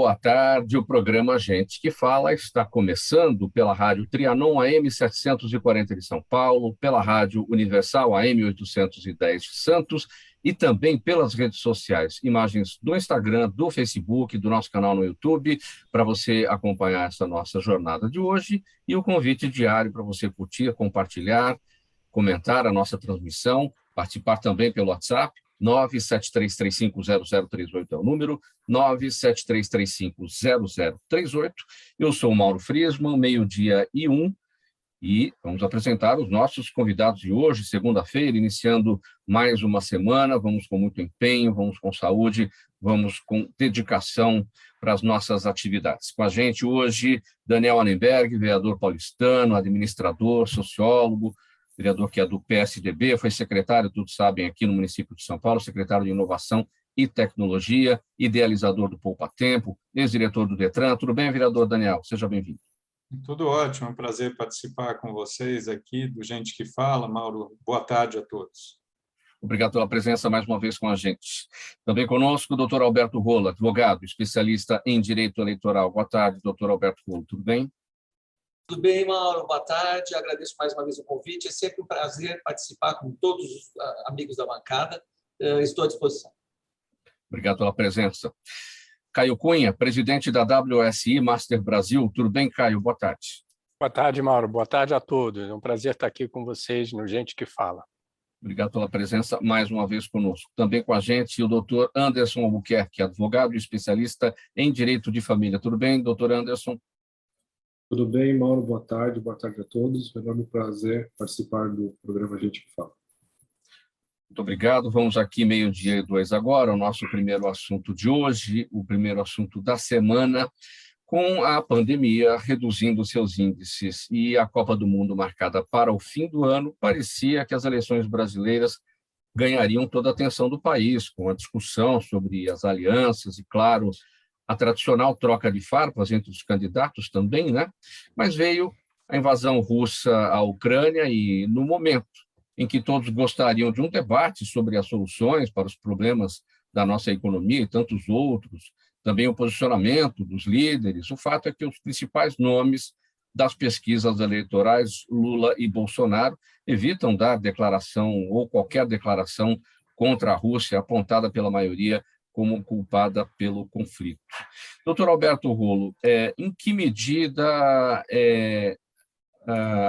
boa tarde. O programa Gente que Fala está começando pela Rádio Trianon AM 740 de São Paulo, pela Rádio Universal AM 810 de Santos e também pelas redes sociais, imagens do Instagram, do Facebook, do nosso canal no YouTube, para você acompanhar essa nossa jornada de hoje e o convite diário para você curtir, compartilhar, comentar a nossa transmissão, participar também pelo WhatsApp. 973350038 é o número, 973350038. Eu sou o Mauro Friesman, 12:01, e vamos apresentar os nossos convidados de hoje, segunda-feira, iniciando mais uma semana. Vamos com muito empenho, vamos com saúde, vamos com dedicação para as nossas atividades. Com a gente hoje, Daniel Annemberg, vereador paulistano, administrador, sociólogo, vereador que é do PSDB, foi secretário, todos sabem, aqui no município de São Paulo, secretário de Inovação e Tecnologia, idealizador do Poupa Tempo, ex-diretor do Detran. Tudo bem, vereador Daniel? Seja bem-vindo. Tudo ótimo, é um prazer participar com vocês aqui do Gente que Fala. Mauro, boa tarde a todos. Obrigado pela presença mais uma vez com a gente. Também conosco o doutor Alberto Rola, advogado, especialista em Direito Eleitoral. Boa tarde, doutor Alberto Rola. Tudo bem? Tudo bem, Mauro? Boa tarde. Agradeço mais uma vez o convite. É sempre um prazer participar com todos os amigos da bancada. Estou à disposição. Obrigado pela presença. Caio Cunha, presidente da WSI Master Brasil. Tudo bem, Caio? Boa tarde. Boa tarde, Mauro. Boa tarde a todos. É um prazer estar aqui com vocês no Gente que Fala. Obrigado pela presença mais uma vez conosco. Também com a gente o doutor Anderson Albuquerque, advogado e especialista em Direito de Família. Tudo bem, doutor Anderson? Tudo bem, Mauro? Boa tarde a todos. É um enorme prazer participar do programa Gente que Fala. Muito obrigado. Vamos aqui, 12:02 agora, o nosso primeiro assunto de hoje, o primeiro assunto da semana, com a pandemia reduzindo seus índices e a Copa do Mundo marcada para o fim do ano, parecia que as eleições brasileiras ganhariam toda a atenção do país, com a discussão sobre as alianças e, claro, a tradicional troca de farpas entre os candidatos também, né? Mas veio a invasão russa à Ucrânia e, no momento em que todos gostariam de um debate sobre as soluções para os problemas da nossa economia e tantos outros, também o posicionamento dos líderes, o fato é que os principais nomes das pesquisas eleitorais, Lula e Bolsonaro, evitam dar declaração ou qualquer declaração contra a Rússia, apontada pela maioria como culpada pelo conflito. Doutor Alberto Rolo, em que medida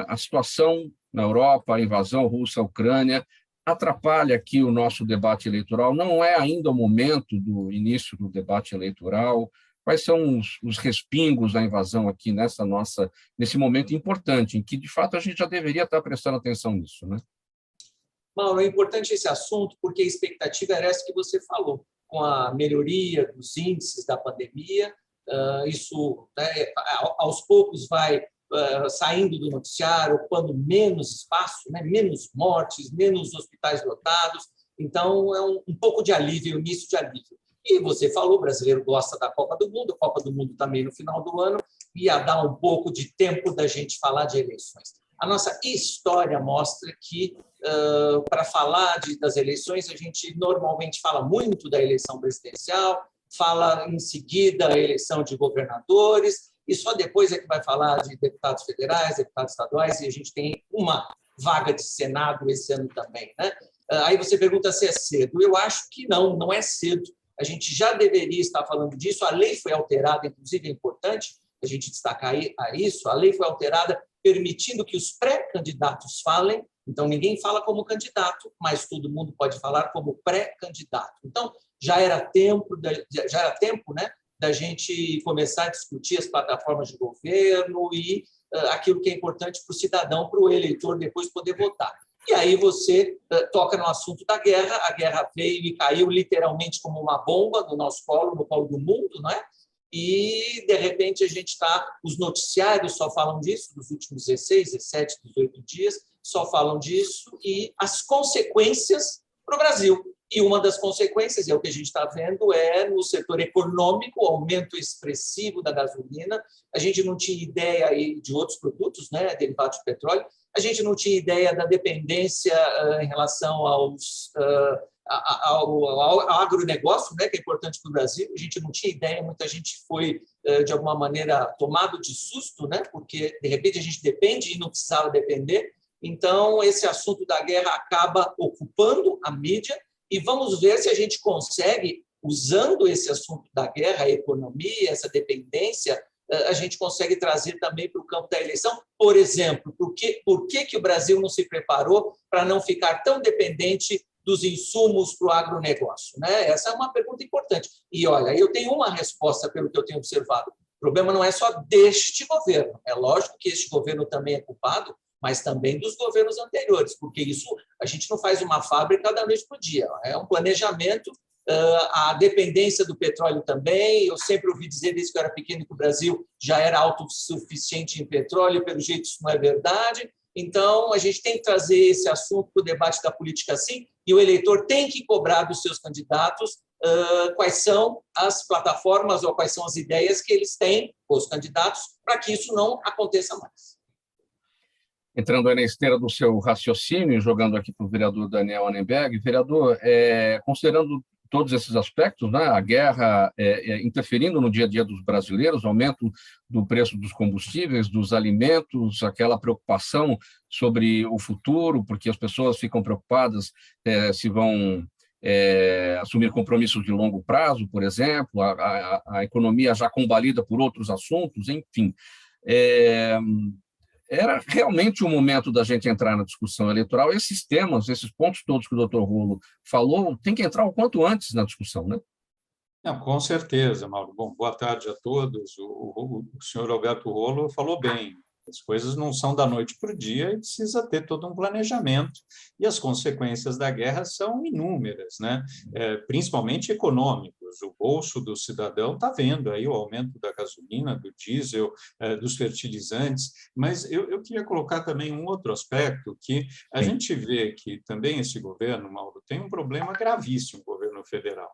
a situação na Europa, a invasão russa à Ucrânia, atrapalha aqui o nosso debate eleitoral? Não é ainda o momento do início do debate eleitoral? Quais são os respingos da invasão aqui nesse momento importante, em que, de fato, a gente já deveria estar prestando atenção nisso, né? Mauro, é importante esse assunto porque a expectativa era essa que você falou. Com a melhoria dos índices da pandemia, isso, né, aos poucos vai saindo do noticiário, ocupando menos espaço, né, menos mortes, menos hospitais lotados. Então, é um pouco de alívio, início de alívio. E você falou, o brasileiro gosta da Copa do Mundo, a Copa do Mundo também no final do ano, ia dar um pouco de tempo da gente falar de eleições. A nossa história mostra que, para falar das eleições, a gente normalmente fala muito da eleição presidencial, fala em seguida a eleição de governadores, e só depois é que vai falar de deputados federais, deputados estaduais, e a gente tem uma vaga de Senado esse ano também, né? Aí você pergunta se é cedo. Eu acho que não é cedo. A gente já deveria estar falando disso. A lei foi alterada, inclusive é importante a gente destacar isso, a lei foi alterada permitindo que os pré-candidatos falem. Então, ninguém fala como candidato, mas todo mundo pode falar como pré-candidato. Então, já era tempo, né, da gente começar a discutir as plataformas de governo e aquilo que é importante para o cidadão, para o eleitor depois poder votar. E aí você toca no assunto da guerra. A guerra veio e caiu literalmente como uma bomba no nosso colo, no colo do mundo, não é? E, de repente, a gente os noticiários só falam disso, nos últimos 16, 17, 18 dias, só falam disso, e as consequências para o Brasil. E uma das consequências, é o que a gente está vendo, é no setor econômico, o aumento expressivo da gasolina. A gente não tinha ideia aí de outros produtos, né, derivados de petróleo. A gente não tinha ideia da dependência em relação ao agronegócio, né, que é importante para o Brasil. A gente não tinha ideia, muita gente foi, de alguma maneira, tomado de susto, né, porque, de repente, a gente depende e não precisava depender. Então, esse assunto da guerra acaba ocupando a mídia e vamos ver se a gente consegue, usando esse assunto da guerra, a economia, essa dependência, a gente consegue trazer também para o campo da eleição. Por exemplo, por que o Brasil não se preparou para não ficar tão dependente dos insumos para o agronegócio, né? Essa é uma pergunta importante. E, olha, eu tenho uma resposta pelo que eu tenho observado. O problema não é só deste governo. É lógico que este governo também é culpado, mas também dos governos anteriores, porque isso a gente não faz uma fábrica da noite para o dia. É um planejamento. A dependência do petróleo também. Eu sempre ouvi dizer, desde que eu era pequeno, que o Brasil já era autossuficiente em petróleo, pelo jeito isso não é verdade. Então, a gente tem que trazer esse assunto para o debate da política, sim, e o eleitor tem que cobrar dos seus candidatos quais são as plataformas ou quais são as ideias que eles têm, os candidatos, para que isso não aconteça mais. Entrando aí na esteira do seu raciocínio, jogando aqui para o vereador Daniel Annemberg. Vereador, considerando todos esses aspectos, né? A guerra interferindo no dia a dia dos brasileiros, aumento do preço dos combustíveis, dos alimentos, aquela preocupação sobre o futuro, porque as pessoas ficam preocupadas se vão assumir compromissos de longo prazo, por exemplo, a economia já combalida por outros assuntos, enfim. Era realmente o momento da gente entrar na discussão eleitoral. Esses temas, esses pontos todos que o doutor Rolo falou, tem que entrar o quanto antes na discussão, né? Não, com certeza, Mauro. Bom, boa tarde a todos. O senhor Alberto Rolo falou bem. As coisas não são da noite para o dia e precisa ter todo um planejamento. E as consequências da guerra são inúmeras, né? Principalmente econômicos. O bolso do cidadão está vendo aí o aumento da gasolina, do diesel, dos fertilizantes. Mas eu queria colocar também um outro aspecto, que a gente vê que também esse governo, Mauro, tem um problema gravíssimo, o governo federal.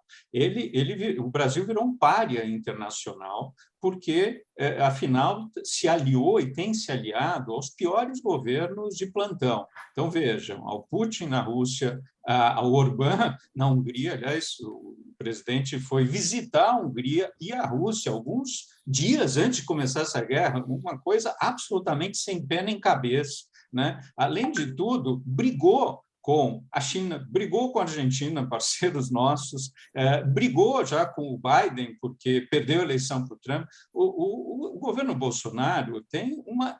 O Brasil virou um pária internacional, porque, afinal, se aliou e tem se aliado aos piores governos de plantão. Então, vejam, ao Putin na Rússia, ao Orbán na Hungria. Aliás, o presidente foi visitar a Hungria e a Rússia alguns dias antes de começar essa guerra, uma coisa absolutamente sem pé nem cabeça, né? Além de tudo, brigou com a China, brigou com a Argentina, parceiros nossos, brigou já com o Biden, porque perdeu a eleição para o Trump. O governo Bolsonaro tem uma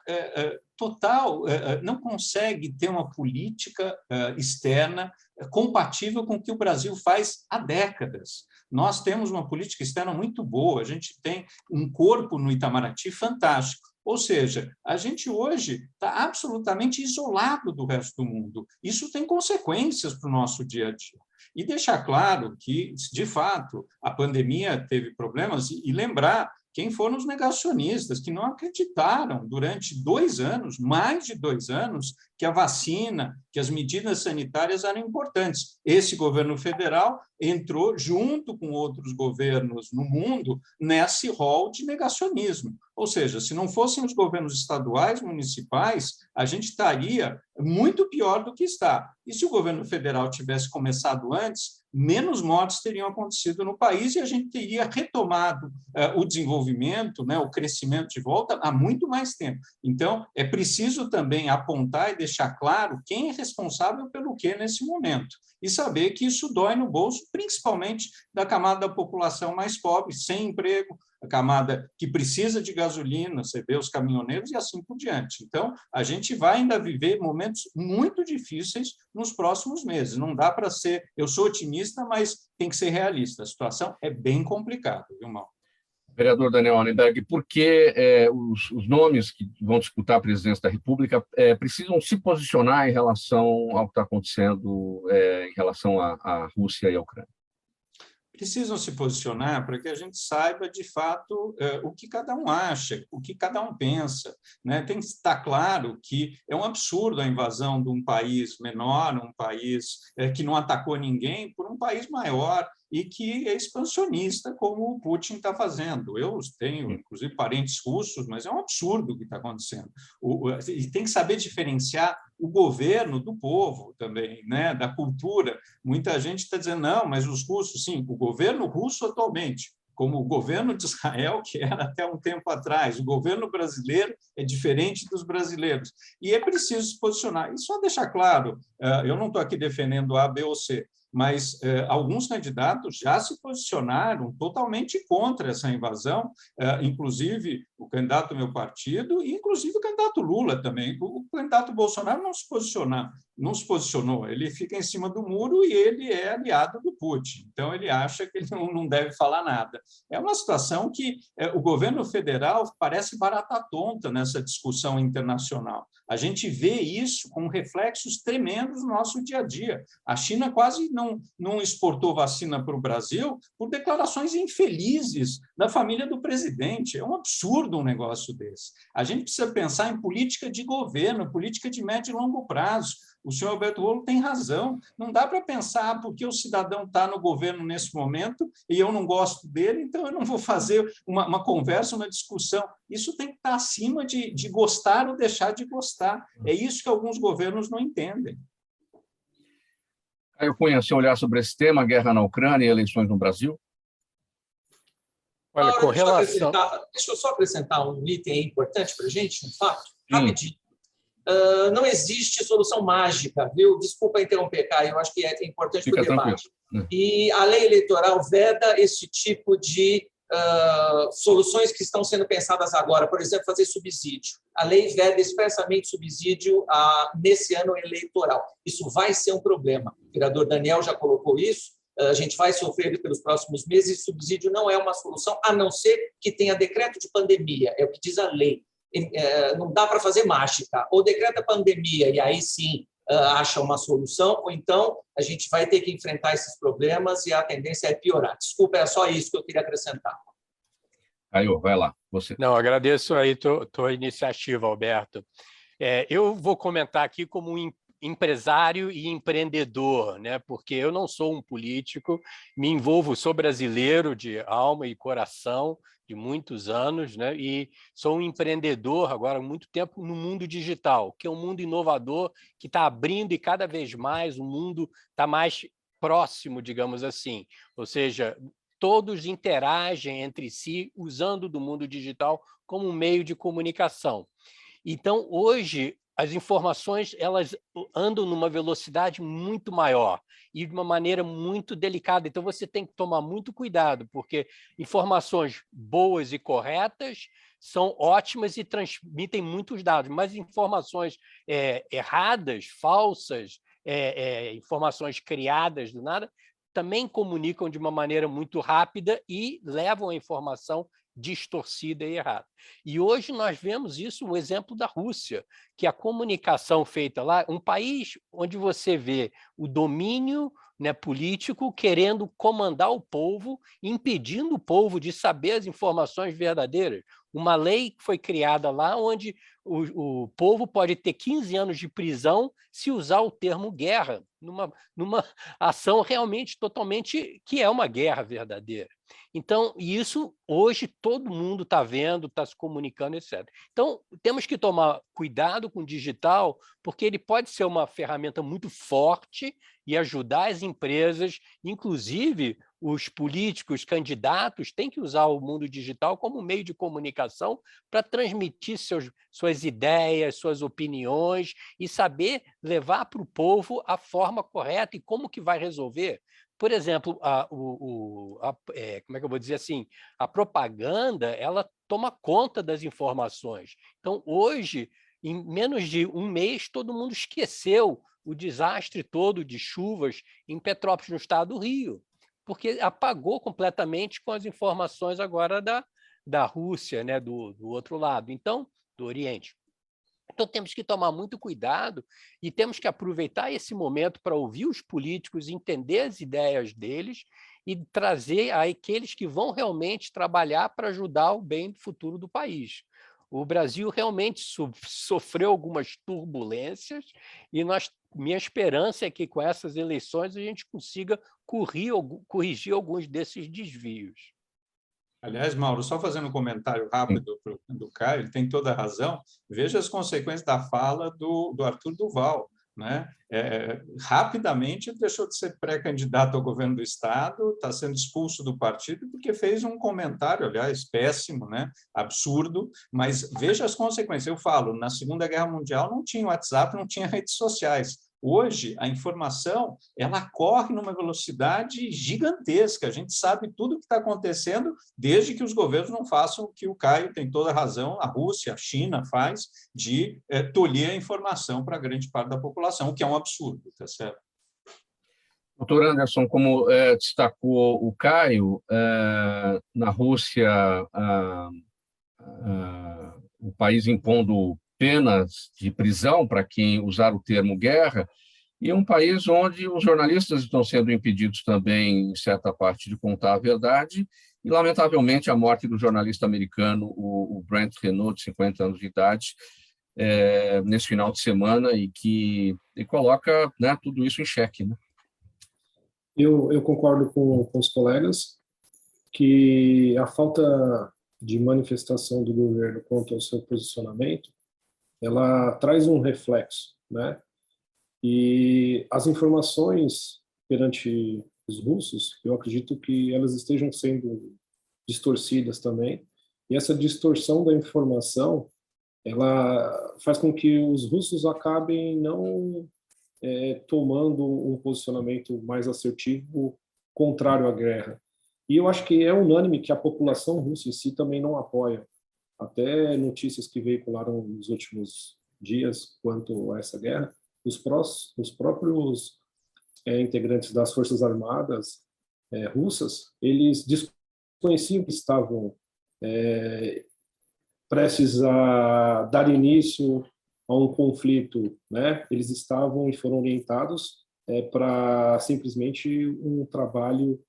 total, não consegue ter uma política externa compatível com o que o Brasil faz há décadas. Nós temos uma política externa muito boa, a gente tem um corpo no Itamaraty fantástico. Ou seja, a gente hoje está absolutamente isolado do resto do mundo. Isso tem consequências para o nosso dia a dia. E deixar claro que, de fato, a pandemia teve problemas e lembrar quem foram os negacionistas que não acreditaram durante 2 anos, mais de 2 anos, que a vacina, que as medidas sanitárias eram importantes. Esse governo federal entrou, junto com outros governos no mundo, nesse rol de negacionismo. Ou seja, se não fossem os governos estaduais, municipais, a gente estaria muito pior do que está. E se o governo federal tivesse começado antes, menos mortes teriam acontecido no país e a gente teria retomado o desenvolvimento, né, o crescimento de volta há muito mais tempo. Então, é preciso também apontar e deixar claro quem é responsável pelo quê nesse momento. E saber que isso dói no bolso, principalmente da camada da população mais pobre, sem emprego, a camada que precisa de gasolina, você vê os caminhoneiros e assim por diante. Então, a gente vai ainda viver momentos muito difíceis nos próximos meses. Não dá para ser... Eu sou otimista, mas tem que ser realista. A situação é bem complicada, viu, Mauro? Vereador Daniel Annemberg, por que os nomes que vão disputar a presidência da República precisam se posicionar em relação ao que está acontecendo em relação à Rússia e à Ucrânia? Precisam se posicionar para que a gente saiba, de fato, o que cada um acha, o que cada um pensa, né? Tem que estar claro que é um absurdo a invasão de um país menor, um país que não atacou ninguém, por um país maior e que é expansionista, como o Putin está fazendo. Eu tenho, inclusive, parentes russos, mas é um absurdo o que está acontecendo. E tem que saber diferenciar o governo do povo também, né? Da cultura. Muita gente está dizendo, não, mas os russos, sim, o governo russo atualmente, como o governo de Israel, que era até um tempo atrás, o governo brasileiro é diferente dos brasileiros. E é preciso se posicionar. E só deixar claro, eu não estou aqui defendendo A, B ou C, mas alguns candidatos já se posicionaram totalmente contra essa invasão, inclusive o candidato do meu partido e inclusive o candidato Lula também. O candidato Bolsonaro não se posicionou, ele fica em cima do muro e ele é aliado do Putin, então ele acha que ele não deve falar nada. É uma situação que o governo federal parece barata tonta nessa discussão internacional. A gente vê isso com reflexos tremendos no nosso dia a dia. A China quase não exportou vacina para o Brasil por declarações infelizes da família do presidente. É um absurdo um negócio desse. A gente precisa pensar em política de governo, política de médio e longo prazo. O senhor Alberto Rolo tem razão. Não dá para pensar porque o cidadão está no governo nesse momento e eu não gosto dele, então eu não vou fazer uma conversa, uma discussão. Isso tem que estar acima de gostar ou deixar de gostar. É isso que alguns governos não entendem. Eu conheci olhar sobre esse tema, guerra na Ucrânia e eleições no Brasil. Olha, com relação... Deixa eu só acrescentar um item importante para a gente, um fato, rapidinho. Não existe solução mágica, viu? Desculpa interromper, Caio, eu acho que é importante para o debate. E a lei eleitoral veda esse tipo de soluções que estão sendo pensadas agora, por exemplo, fazer subsídio. A lei veda expressamente subsídio nesse ano eleitoral. Isso vai ser um problema. O vereador Daniel já colocou isso. A gente vai sofrer pelos próximos meses. Subsídio não é uma solução, a não ser que tenha decreto de pandemia, é o que diz a lei. Não dá para fazer mágica. Ou decreta pandemia e aí sim acha uma solução, ou então a gente vai ter que enfrentar esses problemas e a tendência é piorar. Desculpa, é só isso que eu queria acrescentar. Caio, vai lá, você. Não, agradeço aí tua iniciativa, Alberto. Eu vou comentar aqui como um empresário e empreendedor, né? Porque eu não sou um político, me envolvo, sou brasileiro de alma e coração, de muitos anos, né? E sou um empreendedor agora há muito tempo no mundo digital, que é um mundo inovador que está abrindo e cada vez mais o mundo está mais próximo, digamos assim. Ou seja, todos interagem entre si usando do mundo digital como um meio de comunicação. Então, hoje, as informações elas andam numa velocidade muito maior e de uma maneira muito delicada. Então, você tem que tomar muito cuidado, porque informações boas e corretas são ótimas e transmitem muitos dados, mas informações erradas, falsas, informações criadas do nada, também comunicam de uma maneira muito rápida e levam a informação distorcida e errada. E hoje nós vemos isso, o exemplo da Rússia, que a comunicação feita lá, um país onde você vê o domínio, né, político querendo comandar o povo, impedindo o povo de saber as informações verdadeiras. Uma lei que foi criada lá onde o povo pode ter 15 anos de prisão se usar o termo guerra, numa ação realmente totalmente que é uma guerra verdadeira. Então, isso hoje todo mundo está vendo, está se comunicando, etc. Então, temos que tomar cuidado com o digital, porque ele pode ser uma ferramenta muito forte e ajudar as empresas, inclusive os políticos, candidatos, têm que usar o mundo digital como meio de comunicação para transmitir suas ideias, suas opiniões e saber levar para o povo a forma correta e como que vai resolver. Por exemplo, como é que eu vou dizer assim? A propaganda ela toma conta das informações. Então, hoje, em menos de um mês, todo mundo esqueceu o desastre todo de chuvas em Petrópolis, no estado do Rio, porque apagou completamente com as informações agora da Rússia, né, do outro lado, então, do Oriente. Então, temos que tomar muito cuidado e temos que aproveitar esse momento para ouvir os políticos, entender as ideias deles e trazer aqueles que vão realmente trabalhar para ajudar o bem do futuro do país. O Brasil realmente sofreu algumas turbulências e minha esperança é que com essas eleições a gente consiga corrigir alguns desses desvios. Aliás, Mauro, só fazendo um comentário rápido do Caio, ele tem toda a razão. Veja as consequências da fala do Arthur Duval, né? Rapidamente ele deixou de ser pré-candidato ao governo do Estado, está sendo expulso do partido porque fez um comentário, aliás, péssimo, né? Absurdo, mas veja as consequências. Eu falo, na Segunda Guerra Mundial não tinha WhatsApp, não tinha redes sociais. Hoje, a informação ela corre numa velocidade gigantesca. A gente sabe tudo o que está acontecendo, desde que os governos não façam o que o Caio tem toda a razão, a Rússia, a China faz, de tolher a informação para grande parte da população, o que é um absurdo, tá certo? Doutor Anderson, como destacou o Caio, na Rússia, o país impondo penas de prisão para quem usar o termo guerra, e um país onde os jornalistas estão sendo impedidos também, em certa parte, de contar a verdade, e, lamentavelmente, a morte do jornalista americano, o Brent Renaud, de 50 anos de idade, nesse final de semana, e coloca, né, tudo isso em xeque, né? Eu concordo com os colegas que a falta de manifestação do governo quanto ao seu posicionamento, ela traz um reflexo, né? E as informações perante os russos, eu acredito que elas estejam sendo distorcidas também. E essa distorção da informação, ela faz com que os russos acabem não tomando um posicionamento mais assertivo contrário à guerra. E eu acho que é unânime que a população russa em si também não apoia. Até notícias que veicularam nos últimos dias quanto a essa guerra, os próprios integrantes das Forças Armadas russas, eles desconheciam que estavam prestes a dar início a um conflito, né? Eles estavam e foram orientados para simplesmente um trabalho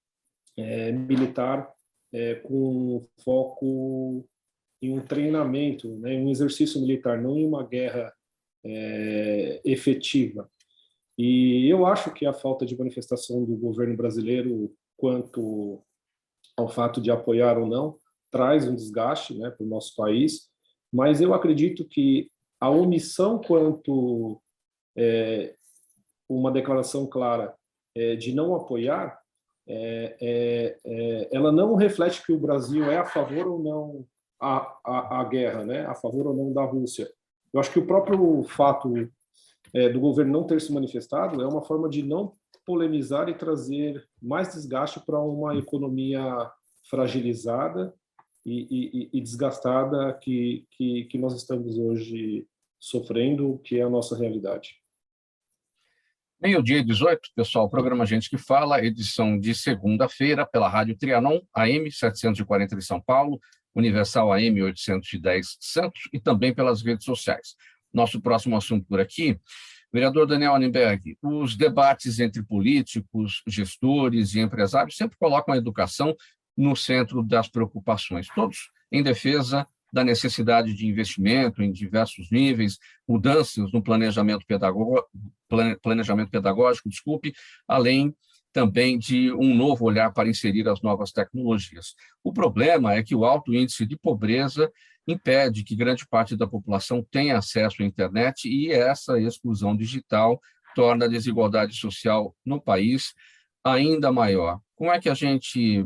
militar com foco em um treinamento, né, um exercício militar, não em uma guerra efetiva. E eu acho que a falta de manifestação do governo brasileiro quanto ao fato de apoiar ou não traz um desgaste, né, para o nosso país, mas eu acredito que a omissão quanto uma declaração clara de não apoiar, ela não reflete que o Brasil é a favor ou não a guerra, né? A favor ou não da Rússia. Eu acho que o próprio fato do governo não ter se manifestado é uma forma de não polemizar e trazer mais desgaste para uma economia fragilizada e desgastada que nós estamos hoje sofrendo, que é a nossa realidade. Meio-dia 18, pessoal, programa Gente que Fala, edição de segunda-feira, pela Rádio Trianon, AM 740 de São Paulo, Universal AM 810 Santos, e também pelas redes sociais. Nosso próximo assunto por aqui, vereador Daniel Annemberg, os debates entre políticos, gestores e empresários sempre colocam a educação no centro das preocupações, todos em defesa da necessidade de investimento em diversos níveis, mudanças no planejamento pedagógico, além também de um novo olhar para inserir as novas tecnologias. O problema é que o alto índice de pobreza impede que grande parte da população tenha acesso à internet, e essa exclusão digital torna a desigualdade social no país ainda maior. Como é que a gente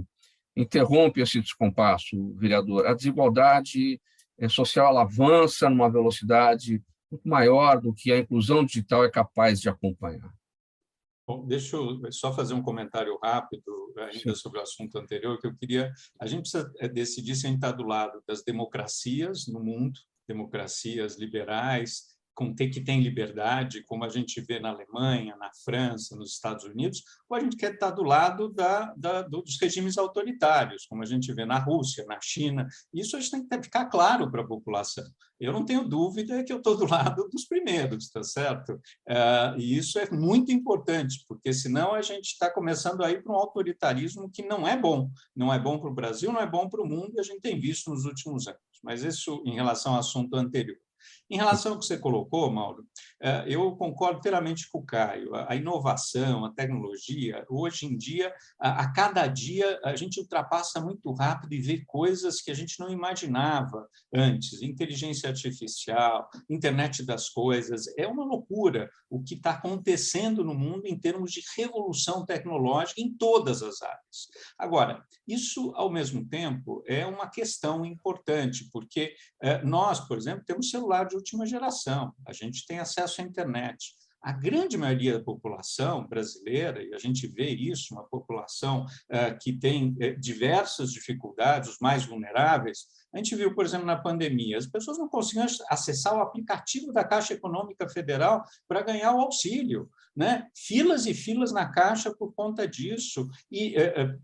interrompe esse descompasso, vereador? A desigualdade social ela avança numa velocidade muito maior do que a inclusão digital é capaz de acompanhar. Bom, deixa eu só fazer um comentário rápido ainda sobre o assunto anterior, que eu queria... A gente precisa decidir se a gente está do lado das democracias no mundo, democracias liberais, que tem liberdade, como a gente vê na Alemanha, na França, nos Estados Unidos, ou a gente quer estar do lado dos regimes autoritários, como a gente vê na Rússia, na China. Isso a gente tem que ficar claro para a população. Eu não tenho dúvida que eu estou do lado dos primeiros, está certo? E isso é muito importante, porque senão a gente está começando a ir para um autoritarismo que não é bom. Não é bom para o Brasil, não é bom para o mundo, e a gente tem visto nos últimos anos. Mas isso em relação ao assunto anterior. Em relação ao que você colocou, Mauro, eu concordo inteiramente com o Caio. A inovação, a tecnologia, hoje em dia, a cada dia, a gente ultrapassa muito rápido e vê coisas que a gente não imaginava antes. Inteligência artificial, internet das coisas, é uma loucura o que está acontecendo no mundo em termos de revolução tecnológica em todas as áreas. Agora, isso, ao mesmo tempo, é uma questão importante, porque nós, por exemplo, temos celular de última geração, a gente tem acesso à internet. A grande maioria da população brasileira, e a gente vê isso, uma população que tem diversas dificuldades, os mais vulneráveis, a gente viu, por exemplo, na pandemia, as pessoas não conseguiam acessar o aplicativo da Caixa Econômica Federal para ganhar o auxílio, né? Filas e filas na Caixa por conta disso, e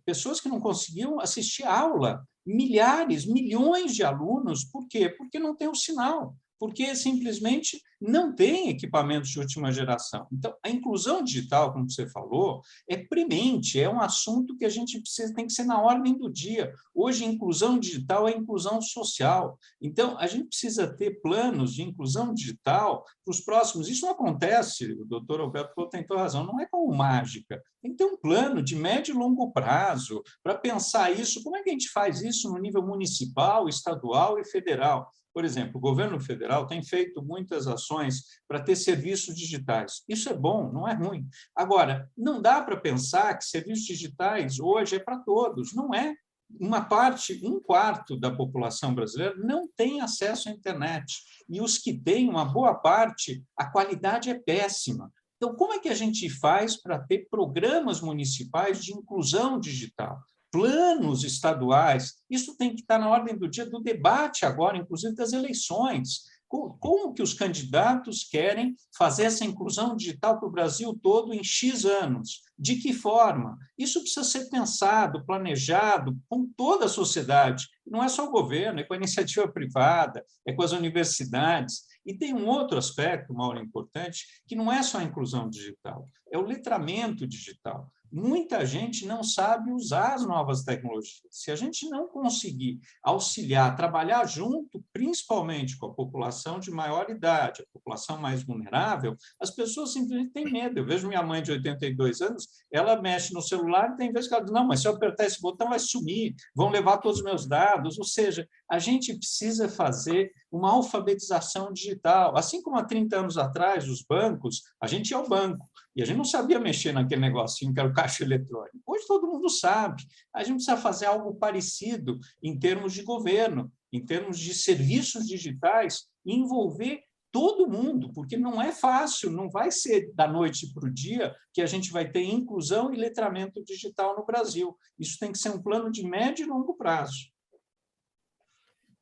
pessoas que não conseguiam assistir aula, milhares, milhões de alunos, por quê? Porque não tem o sinal, porque simplesmente não tem equipamentos de última geração. Então, a inclusão digital, como você falou, é premente, é um assunto que a gente precisa, tem que ser na ordem do dia. Hoje, inclusão digital é inclusão social. Então, a gente precisa ter planos de inclusão digital para os próximos. Isso não acontece, o doutor Alberto tem toda razão, não é como mágica. Tem que ter um plano de médio e longo prazo para pensar isso. Como é que a gente faz isso no nível municipal, estadual e federal? Por exemplo, o governo federal tem feito muitas ações para ter serviços digitais. Isso é bom, não é ruim. Agora, não dá para pensar que serviços digitais hoje é para todos. Não é. Uma parte, 1/4 da população brasileira não tem acesso à internet. E os que têm, uma boa parte, a qualidade é péssima. Então, como é que a gente faz para ter programas municipais de inclusão digital? Planos estaduais, isso tem que estar na ordem do dia do debate agora, inclusive das eleições. Como que os candidatos querem fazer essa inclusão digital para o Brasil todo em X anos? De que forma? Isso precisa ser pensado, planejado com toda a sociedade. Não é só o governo, é com a iniciativa privada, é com as universidades. E tem um outro aspecto, Mauro, importante, que não é só a inclusão digital, é o letramento digital. Muita gente não sabe usar as novas tecnologias. Se a gente não conseguir auxiliar, trabalhar junto, principalmente com a população de maior idade, a população mais vulnerável, as pessoas simplesmente têm medo. Eu vejo minha mãe de 82 anos, ela mexe no celular e tem vezes que ela diz, não, mas se eu apertar esse botão vai sumir, vão levar todos os meus dados. Ou seja, a gente precisa fazer uma alfabetização digital. Assim como há 30 anos atrás, os bancos, a gente ia ao banco, e a gente não sabia mexer naquele negocinho que era o caixa eletrônico. Hoje todo mundo sabe. A gente precisa fazer algo parecido em termos de governo, em termos de serviços digitais, e envolver todo mundo, porque não é fácil, não vai ser da noite para o dia que a gente vai ter inclusão e letramento digital no Brasil. Isso tem que ser um plano de médio e longo prazo.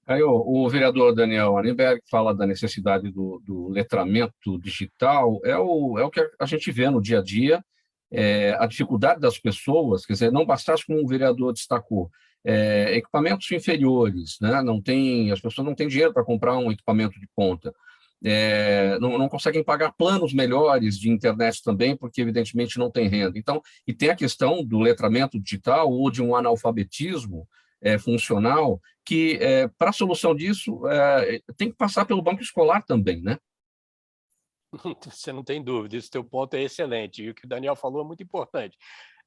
Caio, o vereador Daniel Arenberg fala da necessidade do letramento digital, é o que a gente vê no dia a dia, a dificuldade das pessoas, quer dizer, não bastasse, como o vereador destacou, equipamentos inferiores, né? As pessoas não têm dinheiro para comprar um equipamento de ponta, não conseguem pagar planos melhores de internet também, porque evidentemente não tem renda. Então, e tem a questão do letramento digital ou de um analfabetismo funcional, que, para a solução disso, tem que passar pelo banco escolar também, né? Você não tem dúvida, esse teu ponto é excelente, e o que o Daniel falou é muito importante.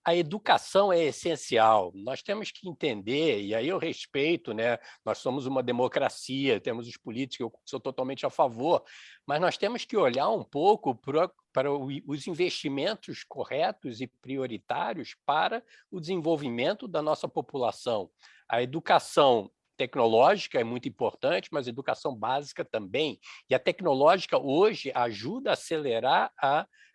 A educação é essencial, nós temos que entender, e aí eu respeito, né? Nós somos uma democracia, temos os políticos, eu sou totalmente a favor, mas nós temos que olhar um pouco para os investimentos corretos e prioritários para o desenvolvimento da nossa população. A educação tecnológica é muito importante, mas a educação básica também. E a tecnológica hoje ajuda a acelerar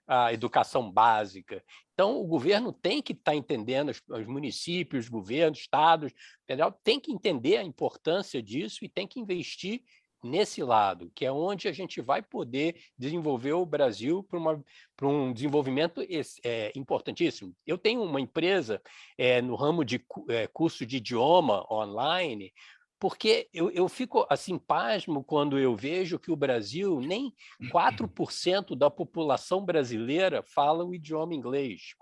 a educação básica. Então, o governo tem que estar entendendo, os municípios, os governos, estados, federal, tem que entender a importância disso e tem que investir nesse lado, que é onde a gente vai poder desenvolver o Brasil para um desenvolvimento importantíssimo. Eu tenho uma empresa no ramo de curso de idioma online, porque eu fico assim pasmo quando eu vejo que o Brasil, nem 4% da população brasileira fala o idioma inglês.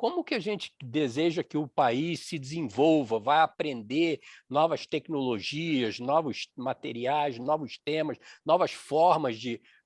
como que a gente deseja que o país se desenvolva, vai aprender novas tecnologias, novos materiais, novos temas, novas formas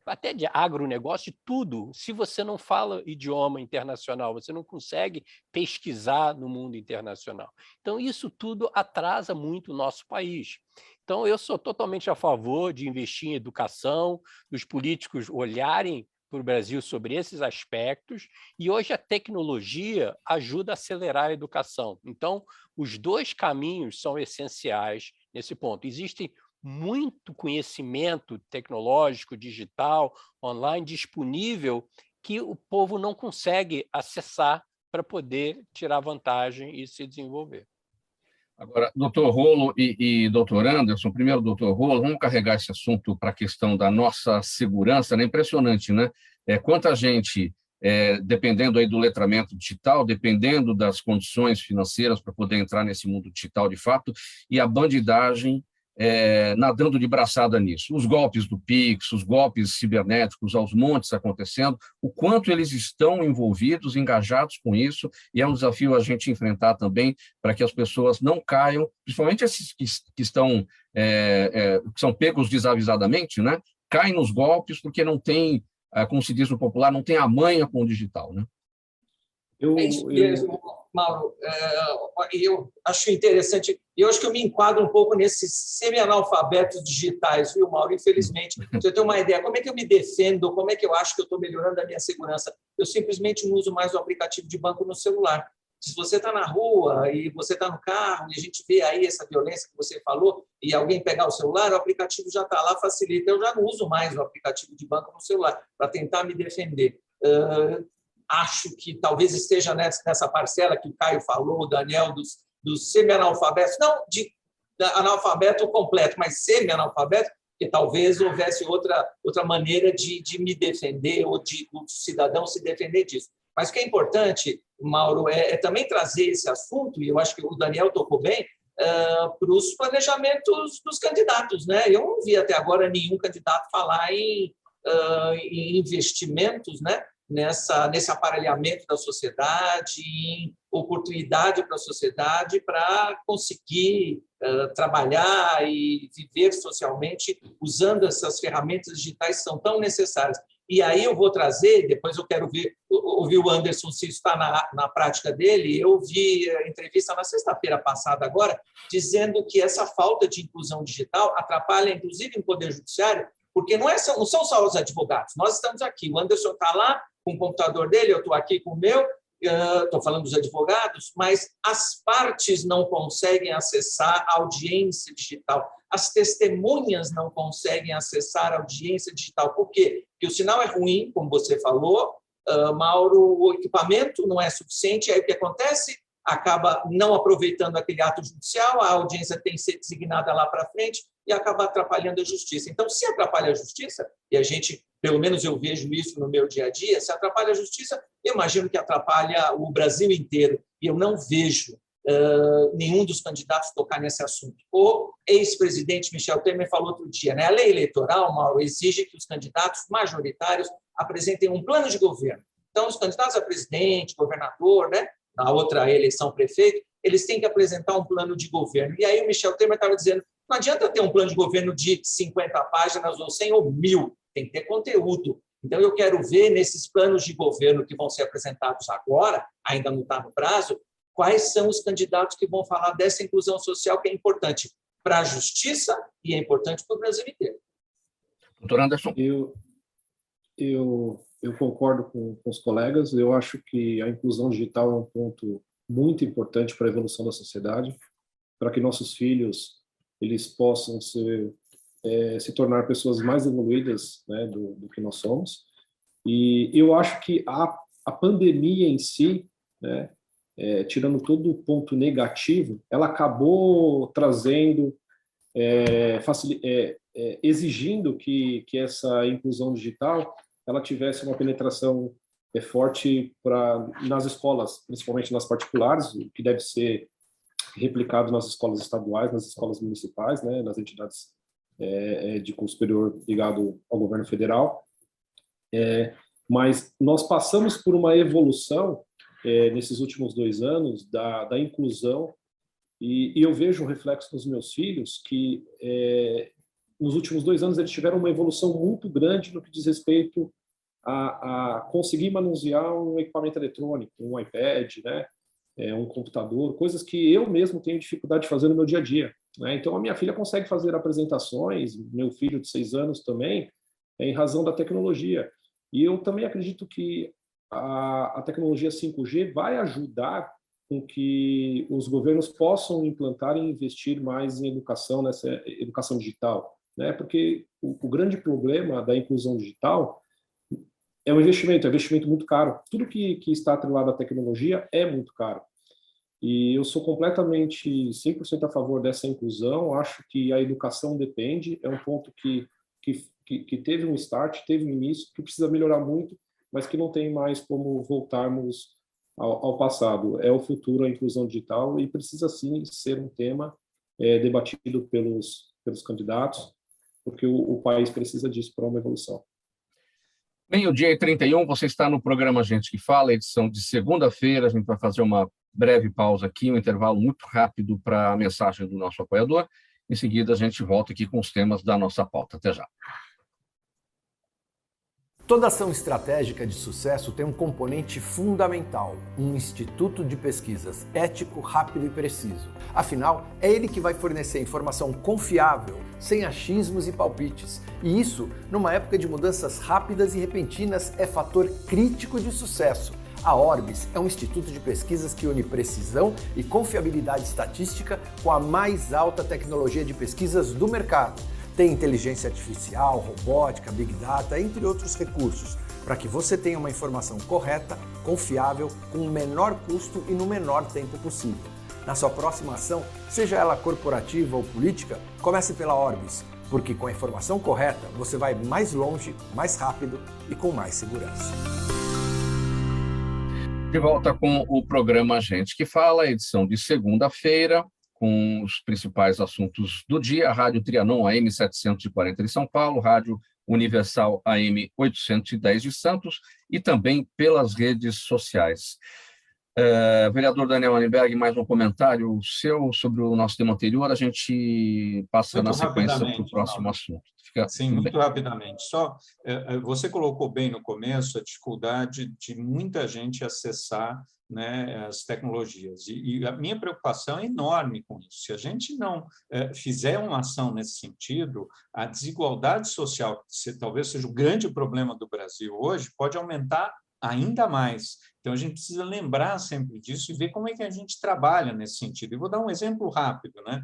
até de agronegócio, de tudo. Se você não fala idioma internacional, você não consegue pesquisar no mundo internacional. Então, isso tudo atrasa muito o nosso país. Então, eu sou totalmente a favor de investir em educação, dos políticos olharem para o Brasil sobre esses aspectos, e hoje a tecnologia ajuda a acelerar a educação. Então, os dois caminhos são essenciais nesse ponto. Existem muito conhecimento tecnológico, digital, online, disponível, que o povo não consegue acessar para poder tirar vantagem e se desenvolver. Agora, doutor Rolo e doutor Anderson, primeiro, doutor Rolo, vamos carregar esse assunto para a questão da nossa segurança, né? Impressionante, né? Quanta gente, dependendo aí do letramento digital, dependendo das condições financeiras para poder entrar nesse mundo digital de fato, e a bandidagem nadando de braçada nisso. Os golpes do Pix, os golpes cibernéticos aos montes acontecendo, o quanto eles estão envolvidos, engajados com isso, e é um desafio a gente enfrentar também para que as pessoas não caiam, principalmente esses que estão, que são pegos desavisadamente, né? Caem nos golpes porque não tem, como se diz no popular, não tem a manha com o digital, né? É isso mesmo, Mauro. Eu acho interessante, eu acho que eu me enquadro um pouco nesses semi-analfabetos digitais, viu, Mauro? Infelizmente, se eu tenho uma ideia, como é que eu me defendo, como é que eu acho que eu estou melhorando a minha segurança? Eu simplesmente não uso mais o aplicativo de banco no celular. Se você está na rua e você está no carro e a gente vê aí essa violência que você falou e alguém pegar o celular, o aplicativo já está lá, facilita. Eu já não uso mais o aplicativo de banco no celular para tentar me defender. Acho que talvez esteja nessa parcela que o Caio falou, o Daniel, dos semi-analfabetos, não de analfabeto completo, mas semi-analfabeto, que talvez houvesse outra maneira de me defender ou de o cidadão se defender disso. Mas o que é importante, Mauro, é também trazer esse assunto, e eu acho que o Daniel tocou bem, para os planejamentos dos candidatos, né? Eu não vi até agora nenhum candidato falar em investimentos, né? Nesse aparelhamento da sociedade, em oportunidade para a sociedade para conseguir trabalhar e viver socialmente usando essas ferramentas digitais que são tão necessárias. E aí eu vou trazer, depois eu quero ouvir o Anderson se isso está na prática dele. Eu vi a entrevista na sexta-feira passada agora, dizendo que essa falta de inclusão digital atrapalha, inclusive, o Poder Judiciário, porque não são só os advogados. Nós estamos aqui, o Anderson está lá com o computador dele, eu estou aqui com o meu, estou falando dos advogados, mas as partes não conseguem acessar a audiência digital. As testemunhas não conseguem acessar a audiência digital. Por quê? Porque o sinal é ruim, como você falou, Mauro, o equipamento não é suficiente, aí o que acontece? Acaba não aproveitando aquele ato judicial, a audiência tem que ser designada lá para frente e acaba atrapalhando a justiça. Então, se atrapalha a justiça, e a gente, pelo menos eu vejo isso no meu dia a dia, se atrapalha a justiça, eu imagino que atrapalha o Brasil inteiro. E eu não vejo nenhum dos candidatos tocar nesse assunto. O ex-presidente Michel Temer falou outro dia, né? A lei eleitoral, Mauro, exige que os candidatos majoritários apresentem um plano de governo. Então, os candidatos a presidente, governador, né? Na outra eleição prefeito, eles têm que apresentar um plano de governo. E aí o Michel Temer estava dizendo, não adianta ter um plano de governo de 50 páginas ou 100 ou 1000, tem que ter conteúdo. Então, eu quero ver nesses planos de governo que vão ser apresentados agora, ainda não está no prazo, quais são os candidatos que vão falar dessa inclusão social que é importante para a justiça e é importante para o Brasil inteiro. Doutor Anderson. Eu concordo com os colegas, eu acho que a inclusão digital é um ponto muito importante para a evolução da sociedade, para que nossos filhos eles possam se tornar pessoas mais evoluídas, né, do que nós somos. E eu acho que a pandemia em si, né, tirando todo o ponto negativo, ela acabou trazendo, exigindo que essa inclusão digital ela tivesse uma penetração forte nas escolas, principalmente nas particulares, que deve ser replicado nas escolas estaduais, nas escolas municipais, né, nas entidades de curso superior ligado ao governo federal. Mas nós passamos por uma evolução nesses últimos 2 anos, da inclusão, e eu vejo um reflexo nos meus filhos que, nos últimos 2 anos, eles tiveram uma evolução muito grande no que diz respeito a conseguir manusear um equipamento eletrônico, um iPad, né? Um computador, coisas que eu mesmo tenho dificuldade de fazer no meu dia a dia, né? Então, a minha filha consegue fazer apresentações, meu filho de 6 anos também, em razão da tecnologia. E eu também acredito que a tecnologia 5G vai ajudar com que os governos possam implantar e investir mais em educação, nessa educação digital, né? Porque o grande problema da inclusão digital é um investimento muito caro. Tudo que está atrelado à tecnologia é muito caro. E eu sou completamente, 100% a favor dessa inclusão. Acho que a educação depende, é um ponto que teve um start, teve um início, que precisa melhorar muito, mas que não tem mais como voltarmos ao passado. É o futuro, a inclusão digital, e precisa sim ser um tema debatido pelos candidatos, porque o país precisa disso para uma evolução. Meio-dia e 31, você está no programa Gente que Fala, edição de segunda-feira. A gente vai fazer uma breve pausa aqui, um intervalo muito rápido para a mensagem do nosso apoiador. Em seguida, a gente volta aqui com os temas da nossa pauta. Até já. Toda ação estratégica de sucesso tem um componente fundamental, um instituto de pesquisas ético, rápido e preciso. Afinal, é ele que vai fornecer informação confiável, sem achismos e palpites. E isso, numa época de mudanças rápidas e repentinas, é fator crítico de sucesso. A Orbis é um instituto de pesquisas que une precisão e confiabilidade estatística com a mais alta tecnologia de pesquisas do mercado. Tem inteligência artificial, robótica, big data, entre outros recursos, para que você tenha uma informação correta, confiável, com o menor custo e no menor tempo possível. Na sua próxima ação, seja ela corporativa ou política, comece pela Orbis, porque com a informação correta você vai mais longe, mais rápido e com mais segurança. De volta com o programa Gente que Fala, edição de segunda-feira, com os principais assuntos do dia. A Rádio Trianon AM 740 de São Paulo, Rádio Universal AM 810 de Santos e também pelas redes sociais. Vereador Daniel Anneberg, mais um comentário seu sobre o nosso tema anterior, a gente passa Muito na sequência para o rapidamente, próximo Mauro. assunto. Sim, muito rapidamente. Só, você colocou bem no começo a dificuldade de muita gente acessar, né, as tecnologias. E a minha preocupação é enorme com isso. Se a gente não fizer uma ação nesse sentido, a desigualdade social, que talvez seja o grande problema do Brasil hoje, pode aumentar ainda mais. Então, a gente precisa lembrar sempre disso e ver como é que a gente trabalha nesse sentido. E vou dar um exemplo rápido, né?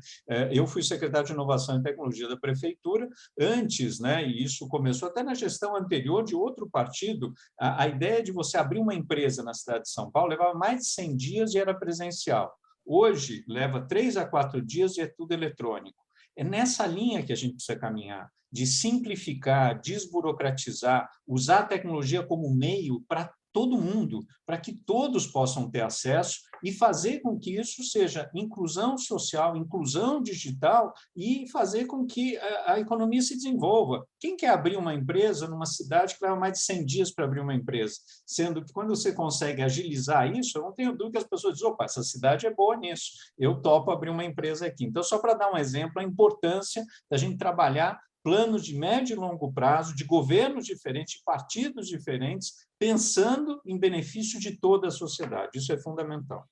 Eu fui secretário de Inovação e Tecnologia da Prefeitura antes, né? E isso começou até na gestão anterior de outro partido. A ideia de você abrir uma empresa na cidade de São Paulo levava mais de 100 dias e era presencial. Hoje, leva 3 a 4 dias e é tudo eletrônico. É nessa linha que a gente precisa caminhar, de simplificar, desburocratizar, usar a tecnologia como meio para todo mundo, para que todos possam ter acesso e fazer com que isso seja inclusão social, inclusão digital e fazer com que a economia se desenvolva. Quem quer abrir uma empresa numa cidade que leva mais de 100 dias para abrir uma empresa? Sendo que quando você consegue agilizar isso, eu não tenho dúvida que as pessoas dizem, opa, essa cidade é boa nisso, eu topo abrir uma empresa aqui. Então, só para dar um exemplo, a importância da gente trabalhar planos de médio e longo prazo, de governos diferentes, de partidos diferentes, pensando em benefício de toda a sociedade. Isso é fundamental.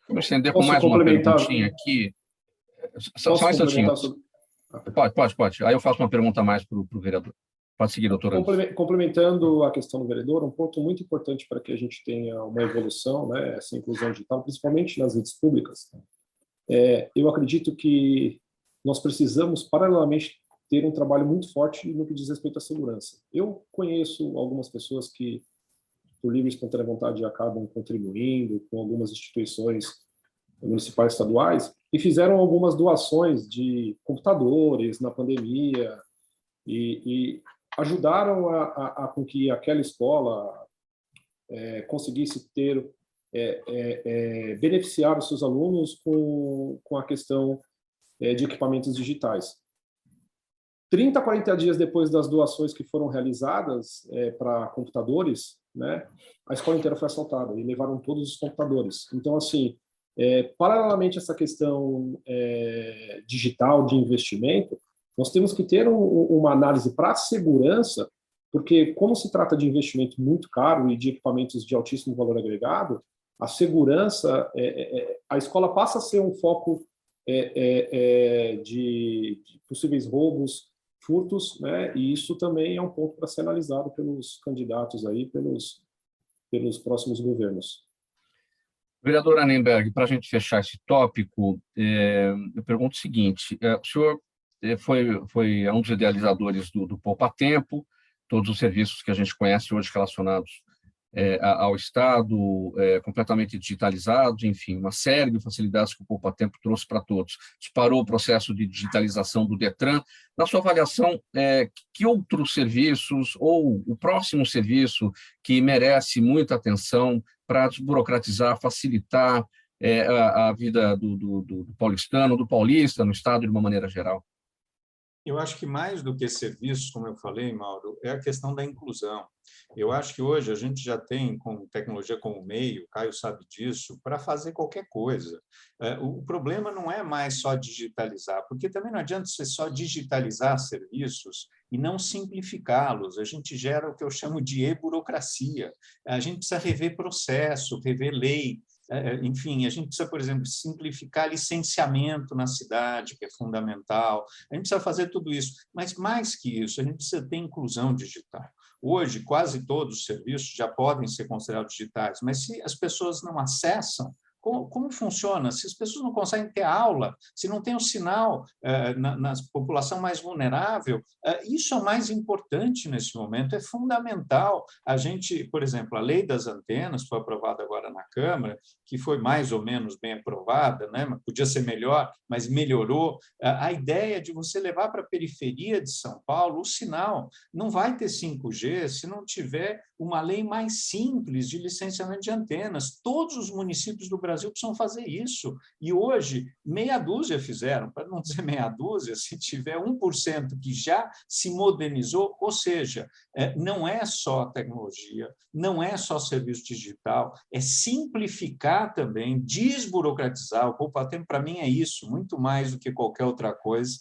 Vamos estender com mais uma perguntinha aqui. Só um instantinho. Pode. Aí eu faço uma pergunta a mais para o vereador. Pode seguir, doutor. Complementando a questão do vereador, um ponto muito importante para que a gente tenha uma evolução, né, essa inclusão digital, principalmente nas redes públicas, eu acredito que nós precisamos, paralelamente, ter um trabalho muito forte no que diz respeito à segurança. Eu conheço algumas pessoas que, por livre e espontânea vontade, acabam contribuindo com algumas instituições municipais e estaduais e fizeram algumas doações de computadores na pandemia e ajudaram com que aquela escola conseguisse ter, beneficiar os seus alunos com a questão de equipamentos digitais. 30 a 40 dias depois das doações que foram realizadas para computadores, né, a escola inteira foi assaltada e levaram todos os computadores. Então, assim, paralelamente a essa questão digital de investimento, nós temos que ter uma análise para a segurança, porque como se trata de investimento muito caro e de equipamentos de altíssimo valor agregado, a segurança, a escola passa a ser um foco de possíveis roubos, furtos, né? E isso também é um ponto para ser analisado pelos candidatos aí, pelos próximos governos. Vereador Annenberg, para a gente fechar esse tópico, eu pergunto o seguinte: o senhor foi um dos idealizadores do Poupa Tempo, todos os serviços que a gente conhece hoje relacionados ao Estado, completamente digitalizados, enfim, uma série de facilidades que o Poupa Tempo trouxe para todos. Disparou o processo de digitalização do Detran. Na sua avaliação, que outros serviços ou o próximo serviço que merece muita atenção para desburocratizar, facilitar a vida do paulistano, do paulista, no Estado de uma maneira geral? Eu acho que mais do que serviços, como eu falei, Mauro, é a questão da inclusão. Eu acho que hoje a gente já tem, com tecnologia como meio, o Caio sabe disso, para fazer qualquer coisa. O problema não é mais só digitalizar, porque também não adianta você só digitalizar serviços e não simplificá-los. A gente gera o que eu chamo de e-burocracia. A gente precisa rever processo, rever lei. Enfim, a gente precisa, por exemplo, simplificar licenciamento na cidade, que é fundamental. A gente precisa fazer tudo isso. Mas, mais que isso, a gente precisa ter inclusão digital. Hoje, quase todos os serviços já podem ser considerados digitais, mas se as pessoas não acessam, como funciona? Se as pessoas não conseguem ter aula, se não tem um sinal na população mais vulnerável, isso é o mais importante nesse momento, é fundamental. A gente, por exemplo, a lei das antenas foi aprovada agora na Câmara, que foi mais ou menos bem aprovada, né? Podia ser melhor, mas melhorou. A ideia de você levar para a periferia de São Paulo o sinal. Não vai ter 5G se não tiver uma lei mais simples de licenciamento de antenas. Todos os municípios do Brasil precisam fazer isso. E hoje, meia dúzia fizeram, para não dizer meia dúzia, se tiver 1% que já se modernizou, ou seja, não é só tecnologia, não é só serviço digital, é simplificar também, desburocratizar. O Poupa Tempo, para mim, é isso, muito mais do que qualquer outra coisa.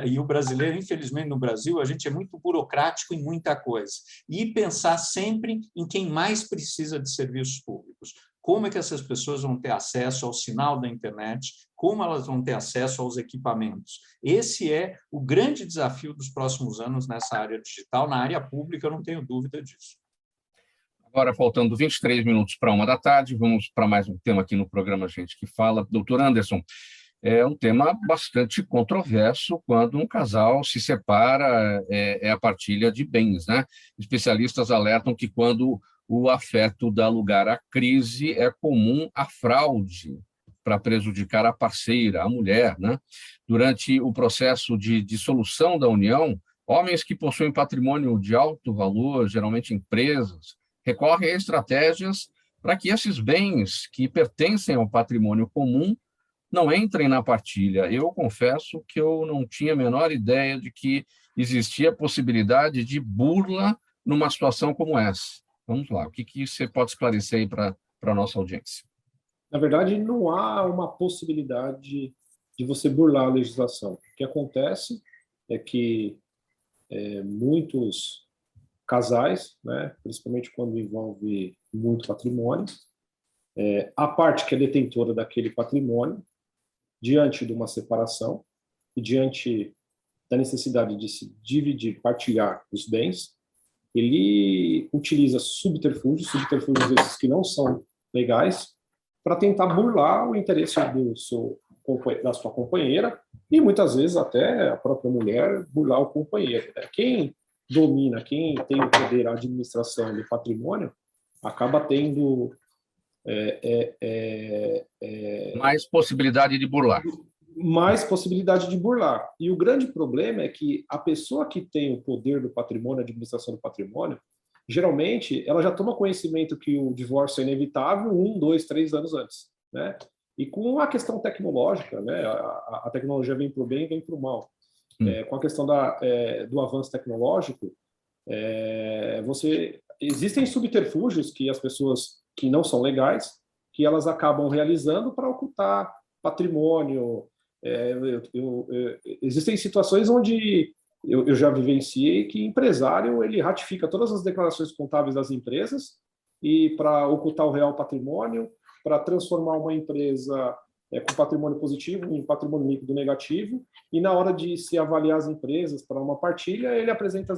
E o brasileiro, infelizmente, no Brasil, a gente é muito burocrático em muita coisa. E pensar sempre em quem mais precisa de serviços públicos. Como é que essas pessoas vão ter acesso ao sinal da internet? Como elas vão ter acesso aos equipamentos? Esse é o grande desafio dos próximos anos nessa área digital. Na área pública, eu não tenho dúvida disso. Agora, faltando 23 minutos para 1h da tarde, vamos para mais um tema aqui no programa Gente que Fala. Doutor Anderson, é um tema bastante controverso quando um casal se separa, a partilha de bens, né? Especialistas alertam que quando o afeto dá lugar à crise, é comum a fraude para prejudicar a parceira, a mulher, né? Durante o processo de dissolução da união, homens que possuem patrimônio de alto valor, geralmente empresas, recorrem a estratégias para que esses bens que pertencem ao patrimônio comum não entrem na partilha. Eu confesso que eu não tinha a menor ideia de que existia a possibilidade de burla numa situação como essa. Vamos lá, o que você pode esclarecer aí para a nossa audiência? Na verdade, não há uma possibilidade de você burlar a legislação. O que acontece é que muitos casais, né, principalmente quando envolve muito patrimônio, a parte que é detentora daquele patrimônio, diante de uma separação e diante da necessidade de se dividir, partilhar os bens, ele utiliza subterfúgios esses que não são legais, para tentar burlar o interesse da sua companheira e muitas vezes até a própria mulher burlar o companheiro. Quem domina, quem tem o poder, a administração do patrimônio, acaba tendo mais possibilidade de burlar. Mais possibilidade de burlar. E o grande problema é que a pessoa que tem o poder do patrimônio, a administração do patrimônio, geralmente ela já toma conhecimento que o divórcio é inevitável 1, 2, 3 anos antes, né? E com a questão tecnológica, né? A tecnologia vem para o bem e vem para o mal. Com a questão do avanço tecnológico, você existem subterfúgios que as pessoas que não são legais, que elas acabam realizando para ocultar patrimônio. Existem situações onde eu já vivenciei que empresário ele ratifica todas as declarações contábeis das empresas e para ocultar o real patrimônio, para transformar uma empresa com patrimônio positivo em patrimônio líquido negativo, e na hora de se avaliar as empresas para uma partilha, ele apresenta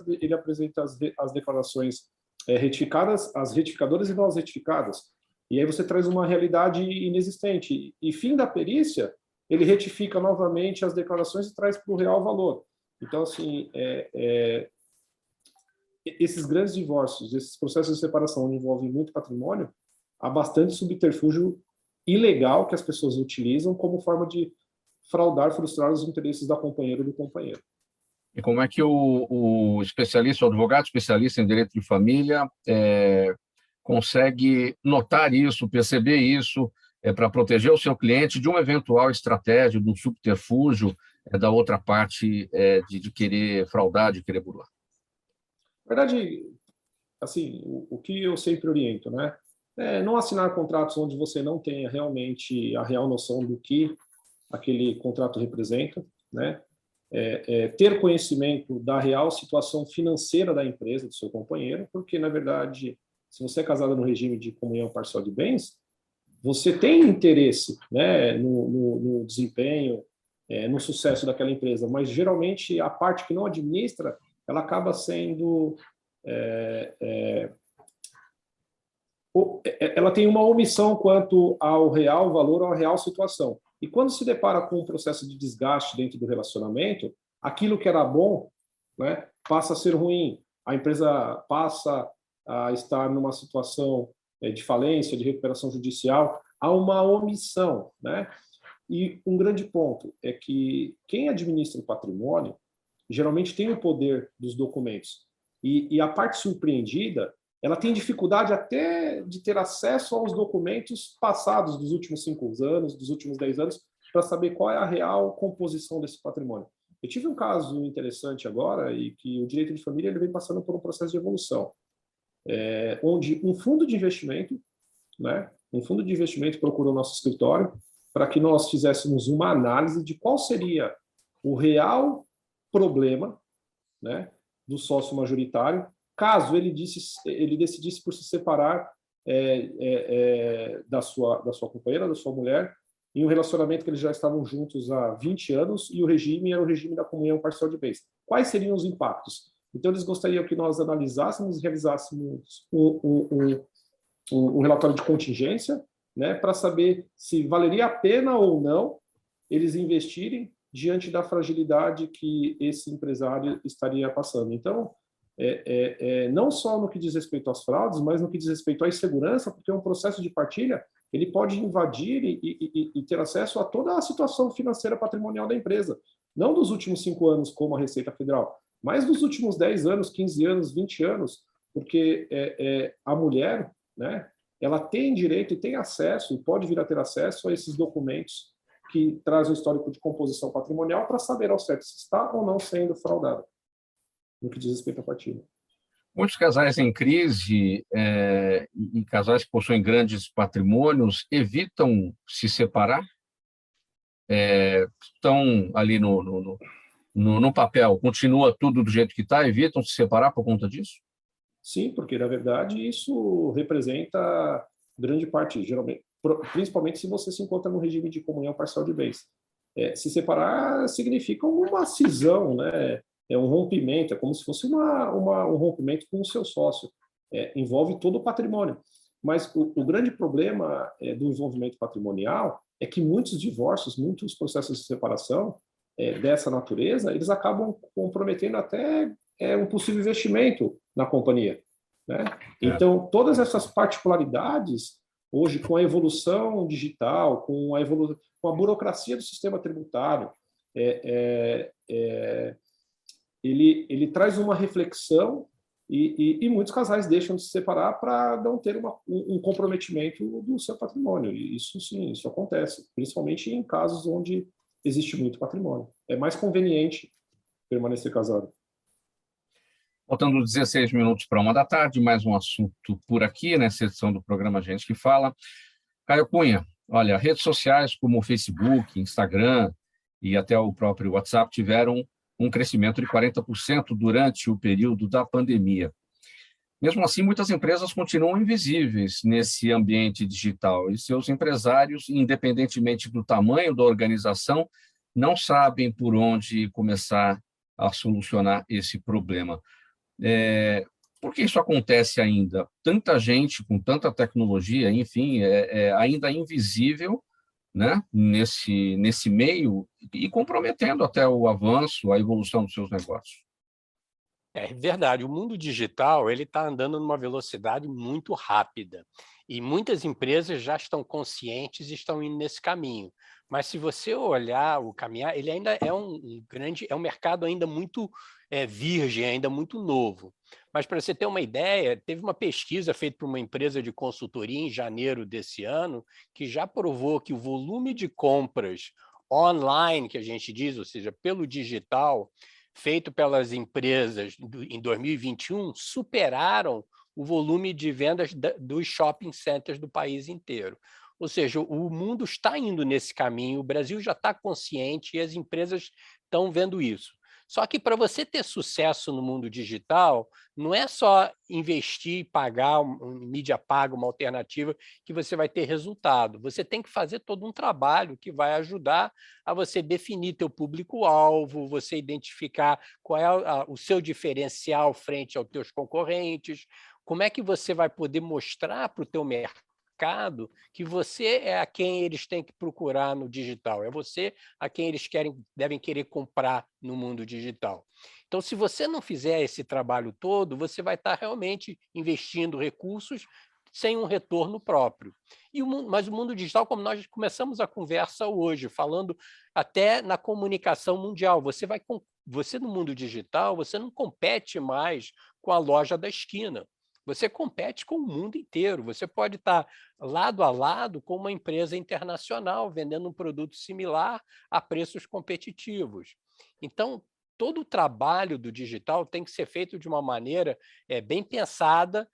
as declarações retificadas, as retificadoras e não as retificadas. E aí você traz uma realidade inexistente. E fim da perícia, ele retifica novamente as declarações e traz para o real valor. Então, assim, esses grandes divórcios, esses processos de separação onde envolvem muito patrimônio, há bastante subterfúgio ilegal que as pessoas utilizam como forma de fraudar, frustrar os interesses da companheira ou do companheiro. E como é que o especialista, o advogado especialista em direito de família consegue notar isso, perceber isso, para proteger o seu cliente de uma eventual estratégia, de um subterfúgio da outra parte de querer fraudar, de querer burlar? Na verdade, assim, o que eu sempre oriento, né? Não assinar contratos onde você não tenha realmente a real noção do que aquele contrato representa, né? Ter conhecimento da real situação financeira da empresa, do seu companheiro, porque, na verdade, se você é casado no regime de comunhão parcial de bens, você tem interesse, né, no desempenho, no sucesso daquela empresa, mas, geralmente, a parte que não administra, ela acaba sendo... ela tem uma omissão quanto ao real valor ou à real situação. E quando se depara com um processo de desgaste dentro do relacionamento, aquilo que era bom, né, passa a ser ruim. A empresa passa a estar numa situação de falência, de recuperação judicial. Há uma omissão, né? E um grande ponto é que quem administra o patrimônio geralmente tem o poder dos documentos. E a parte surpreendida, ela tem dificuldade até de ter acesso aos documentos passados dos últimos 5 anos, dos últimos 10 anos, para saber qual é a real composição desse patrimônio. Eu tive um caso interessante agora, e que o direito de família ele vem passando por um processo de evolução, onde um fundo de investimento, né, procurou nosso escritório para que nós fizéssemos uma análise de qual seria o real problema, né, do sócio majoritário, caso ele decidisse por se separar da sua companheira, da sua mulher, em um relacionamento que eles já estavam juntos há 20 anos, e o regime era o regime da comunhão parcial de bens. Quais seriam os impactos? Então, eles gostariam que nós analisássemos e realizássemos um relatório de contingência, né, para saber se valeria a pena ou não eles investirem diante da fragilidade que esse empresário estaria passando. Então, não só no que diz respeito às fraudes, mas no que diz respeito à insegurança, porque um processo de partilha ele pode invadir e ter acesso a toda a situação financeira patrimonial da empresa, não dos últimos 5 anos, como a Receita Federal, mas dos últimos 10 anos, 15 anos, 20 anos, porque a mulher, né, ela tem direito e tem acesso, e pode vir a ter acesso a esses documentos que trazem o histórico de composição patrimonial para saber ao certo se está ou não sendo fraudada, no que diz respeito à partilha. Muitos casais em crise e casais que possuem grandes patrimônios evitam se separar, estão ali no papel, continua tudo do jeito que está, evitam se separar por conta disso? Sim, porque, na verdade, isso representa grande parte, geralmente, principalmente se você se encontra no regime de comunhão parcial de bens. Se separar significa uma cisão, né? Um rompimento, é como se fosse um rompimento com o seu sócio. Envolve todo o patrimônio. Mas o grande problema do envolvimento patrimonial é que muitos divórcios, muitos processos de separação dessa natureza, eles acabam comprometendo até um possível investimento na companhia, né? Então, todas essas particularidades, hoje, com a evolução digital, com a burocracia do sistema tributário, ele traz uma reflexão e muitos casais deixam de se separar para não ter um comprometimento do seu patrimônio. E isso, sim, isso acontece, principalmente em casos onde existe muito patrimônio. É mais conveniente permanecer casado. Faltando 16 minutos para 1 da tarde, mais um assunto por aqui, nessa edição do programa Gente que Fala. Caio Cunha, olha, redes sociais como o Facebook, Instagram e até o próprio WhatsApp tiveram um crescimento de 40% durante o período da pandemia. Mesmo assim, muitas empresas continuam invisíveis nesse ambiente digital e seus empresários, independentemente do tamanho da organização, não sabem por onde começar a solucionar esse problema. Por que isso acontece ainda? Tanta gente com tanta tecnologia, enfim, ainda invisível, né, nesse meio e comprometendo até o avanço, a evolução dos seus negócios. É verdade, o mundo digital ele está andando numa velocidade muito rápida e muitas empresas já estão conscientes e estão indo nesse caminho. Mas se você olhar o caminhar, ele ainda é um mercado ainda muito virgem, ainda muito novo. Mas para você ter uma ideia, teve uma pesquisa feita por uma empresa de consultoria em janeiro desse ano que já provou que o volume de compras online, que a gente diz, ou seja, pelo digital, feito pelas empresas em 2021, superaram o volume de vendas dos shopping centers do país inteiro. Ou seja, o mundo está indo nesse caminho, o Brasil já está consciente e as empresas estão vendo isso. Só que para você ter sucesso no mundo digital, não é só investir e pagar mídia paga, uma alternativa, que você vai ter resultado. Você tem que fazer todo um trabalho que vai ajudar a você definir teu público-alvo, você identificar qual é o seu diferencial frente aos teus concorrentes, como é que você vai poder mostrar para o teu mercado que você é a quem eles têm que procurar no digital, é você a quem eles devem querer comprar no mundo digital. Então, se você não fizer esse trabalho todo, você vai estar realmente investindo recursos sem um retorno próprio. Mas o mundo digital, como nós começamos a conversa hoje, falando até na comunicação mundial, você no mundo digital, você não compete mais com a loja da esquina. Você compete com o mundo inteiro. Você pode estar lado a lado com uma empresa internacional vendendo um produto similar a preços competitivos. Então, todo o trabalho do digital tem que ser feito de uma maneira bem pensada,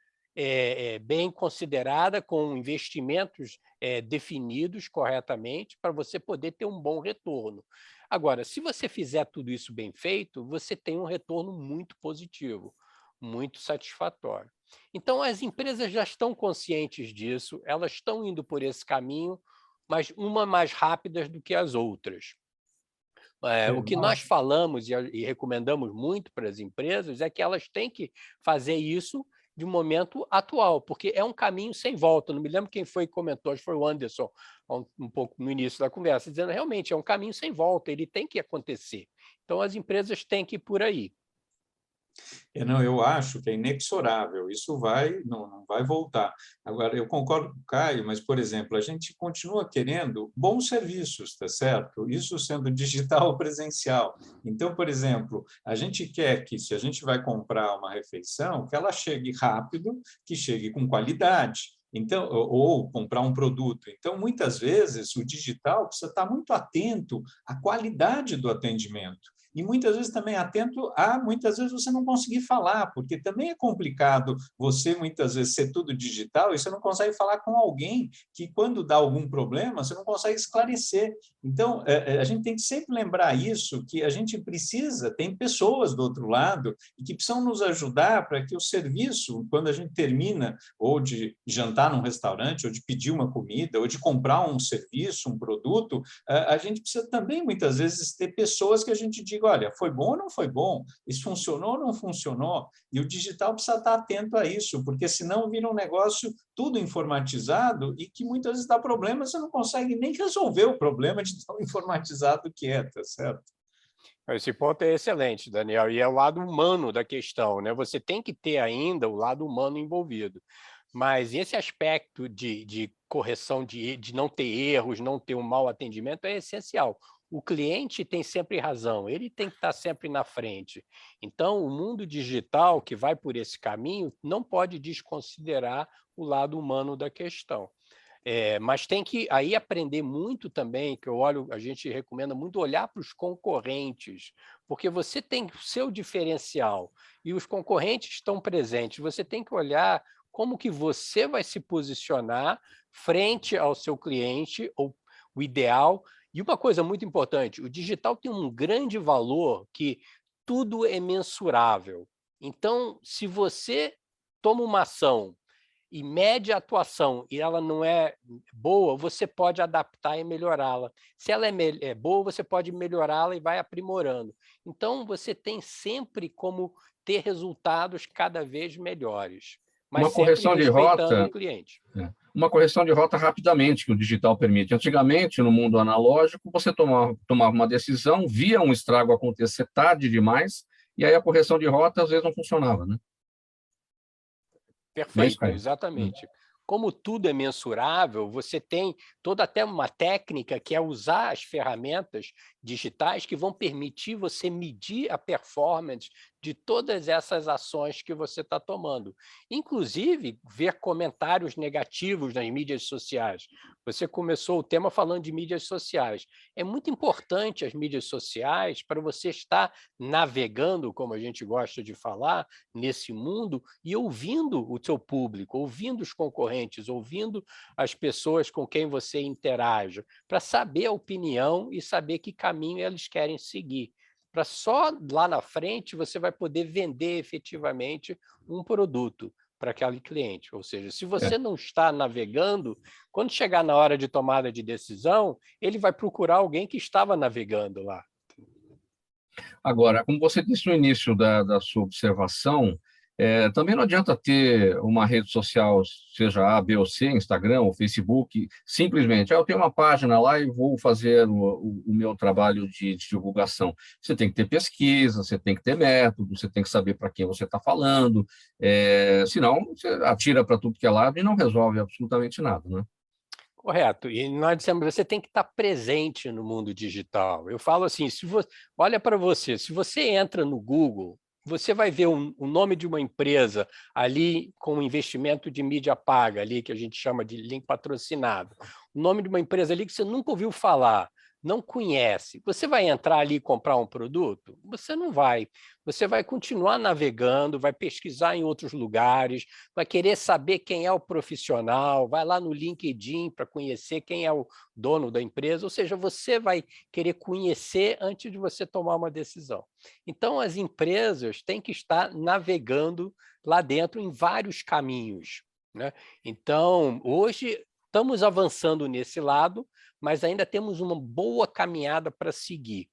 bem considerada, com investimentos definidos corretamente, para você poder ter um bom retorno. Agora, se você fizer tudo isso bem feito, você tem um retorno muito positivo, muito satisfatório. Então, as empresas já estão conscientes disso, elas estão indo por esse caminho, mas uma mais rápidas do que as outras. O que nós falamos e recomendamos muito para as empresas é que elas têm que fazer isso de momento atual, porque é um caminho sem volta. Não me lembro quem foi que comentou, acho que foi o Anderson, um pouco no início da conversa, dizendo realmente é um caminho sem volta, ele tem que acontecer. Então, as empresas têm que ir por aí. Não, eu acho que é inexorável, isso não vai voltar. Agora, eu concordo com o Caio, mas, por exemplo, a gente continua querendo bons serviços, tá certo? Isso sendo digital ou presencial. Então, por exemplo, a gente quer que, se a gente vai comprar uma refeição, que ela chegue rápido, que chegue com qualidade. Então, ou comprar um produto. Então, muitas vezes, o digital precisa estar muito atento à qualidade do atendimento. E muitas vezes também atento muitas vezes você não conseguir falar, porque também é complicado você, muitas vezes, ser tudo digital e você não consegue falar com alguém que, quando dá algum problema, você não consegue esclarecer. Então, a gente tem que sempre lembrar isso, que a gente precisa, tem pessoas do outro lado e que precisam nos ajudar para que o serviço, quando a gente termina, ou de jantar num restaurante, ou de pedir uma comida, ou de comprar um serviço, um produto, a gente precisa também, muitas vezes, ter pessoas que a gente diga, olha, foi bom ou não foi bom? Isso funcionou ou não funcionou? E o digital precisa estar atento a isso, porque senão vira um negócio tudo informatizado e que muitas vezes dá problema, você não consegue nem resolver o problema de tão informatizado que é, tá certo? Esse ponto é excelente, Daniel, e é o lado humano da questão, né? Você tem que ter ainda o lado humano envolvido. Mas esse aspecto de correção, de não ter erros, não ter um mau atendimento é essencial. O cliente tem sempre razão, ele tem que estar sempre na frente. Então, o mundo digital que vai por esse caminho não pode desconsiderar o lado humano da questão. Mas tem que aí aprender muito também, que a gente recomenda muito olhar para os concorrentes, porque você tem o seu diferencial e os concorrentes estão presentes. Você tem que olhar como que você vai se posicionar frente ao seu cliente, ou o ideal. E uma coisa muito importante, o digital tem um grande valor que tudo é mensurável. Então, se você toma uma ação e mede a atuação e ela não é boa, você pode adaptar e melhorá-la. Se ela é boa, você pode melhorá-la e vai aprimorando. Então, você tem sempre como ter resultados cada vez melhores, mas uma correção de rota, o cliente. Uma correção de rota rapidamente que o digital permite. Antigamente, no mundo analógico, você tomava uma decisão, via um estrago acontecer tarde demais, e aí a correção de rota às vezes não funcionava, né? Perfeito, exatamente. Como tudo é mensurável, você tem toda até uma técnica que é usar as ferramentas digitais que vão permitir você medir a performance de todas essas ações que você está tomando. Inclusive, ver comentários negativos nas mídias sociais. Você começou o tema falando de mídias sociais. É muito importante as mídias sociais para você estar navegando, como a gente gosta de falar, nesse mundo e ouvindo o seu público, ouvindo os concorrentes, ouvindo as pessoas com quem você interage, para saber a opinião e saber que caminho eles querem seguir. Para só lá na frente você vai poder vender efetivamente um produto para aquele cliente. Ou seja, se você não está navegando, quando chegar na hora de tomada de decisão, ele vai procurar alguém que estava navegando lá. Agora, como você disse no início da sua observação, também não adianta ter uma rede social, seja A, B ou C, Instagram ou Facebook, simplesmente, eu tenho uma página lá e vou fazer o meu trabalho de divulgação. Você tem que ter pesquisa, você tem que ter método, você tem que saber para quem você está falando, senão você atira para tudo que é lado e não resolve absolutamente nada, né? Correto. E nós dissemos, você tem que estar presente no mundo digital. Eu falo assim, olha para você, se você entra no Google, você vai ver o nome de uma empresa ali com investimento de mídia paga, ali que a gente chama de link patrocinado. O nome de uma empresa ali que você nunca ouviu falar, não conhece. Você vai entrar ali e comprar um produto? Você não vai. Você vai continuar navegando, vai pesquisar em outros lugares, vai querer saber quem é o profissional, vai lá no LinkedIn para conhecer quem é o dono da empresa, ou seja, você vai querer conhecer antes de você tomar uma decisão. Então, as empresas têm que estar navegando lá dentro em vários caminhos, né? Então, hoje estamos avançando nesse lado, mas ainda temos uma boa caminhada para seguir.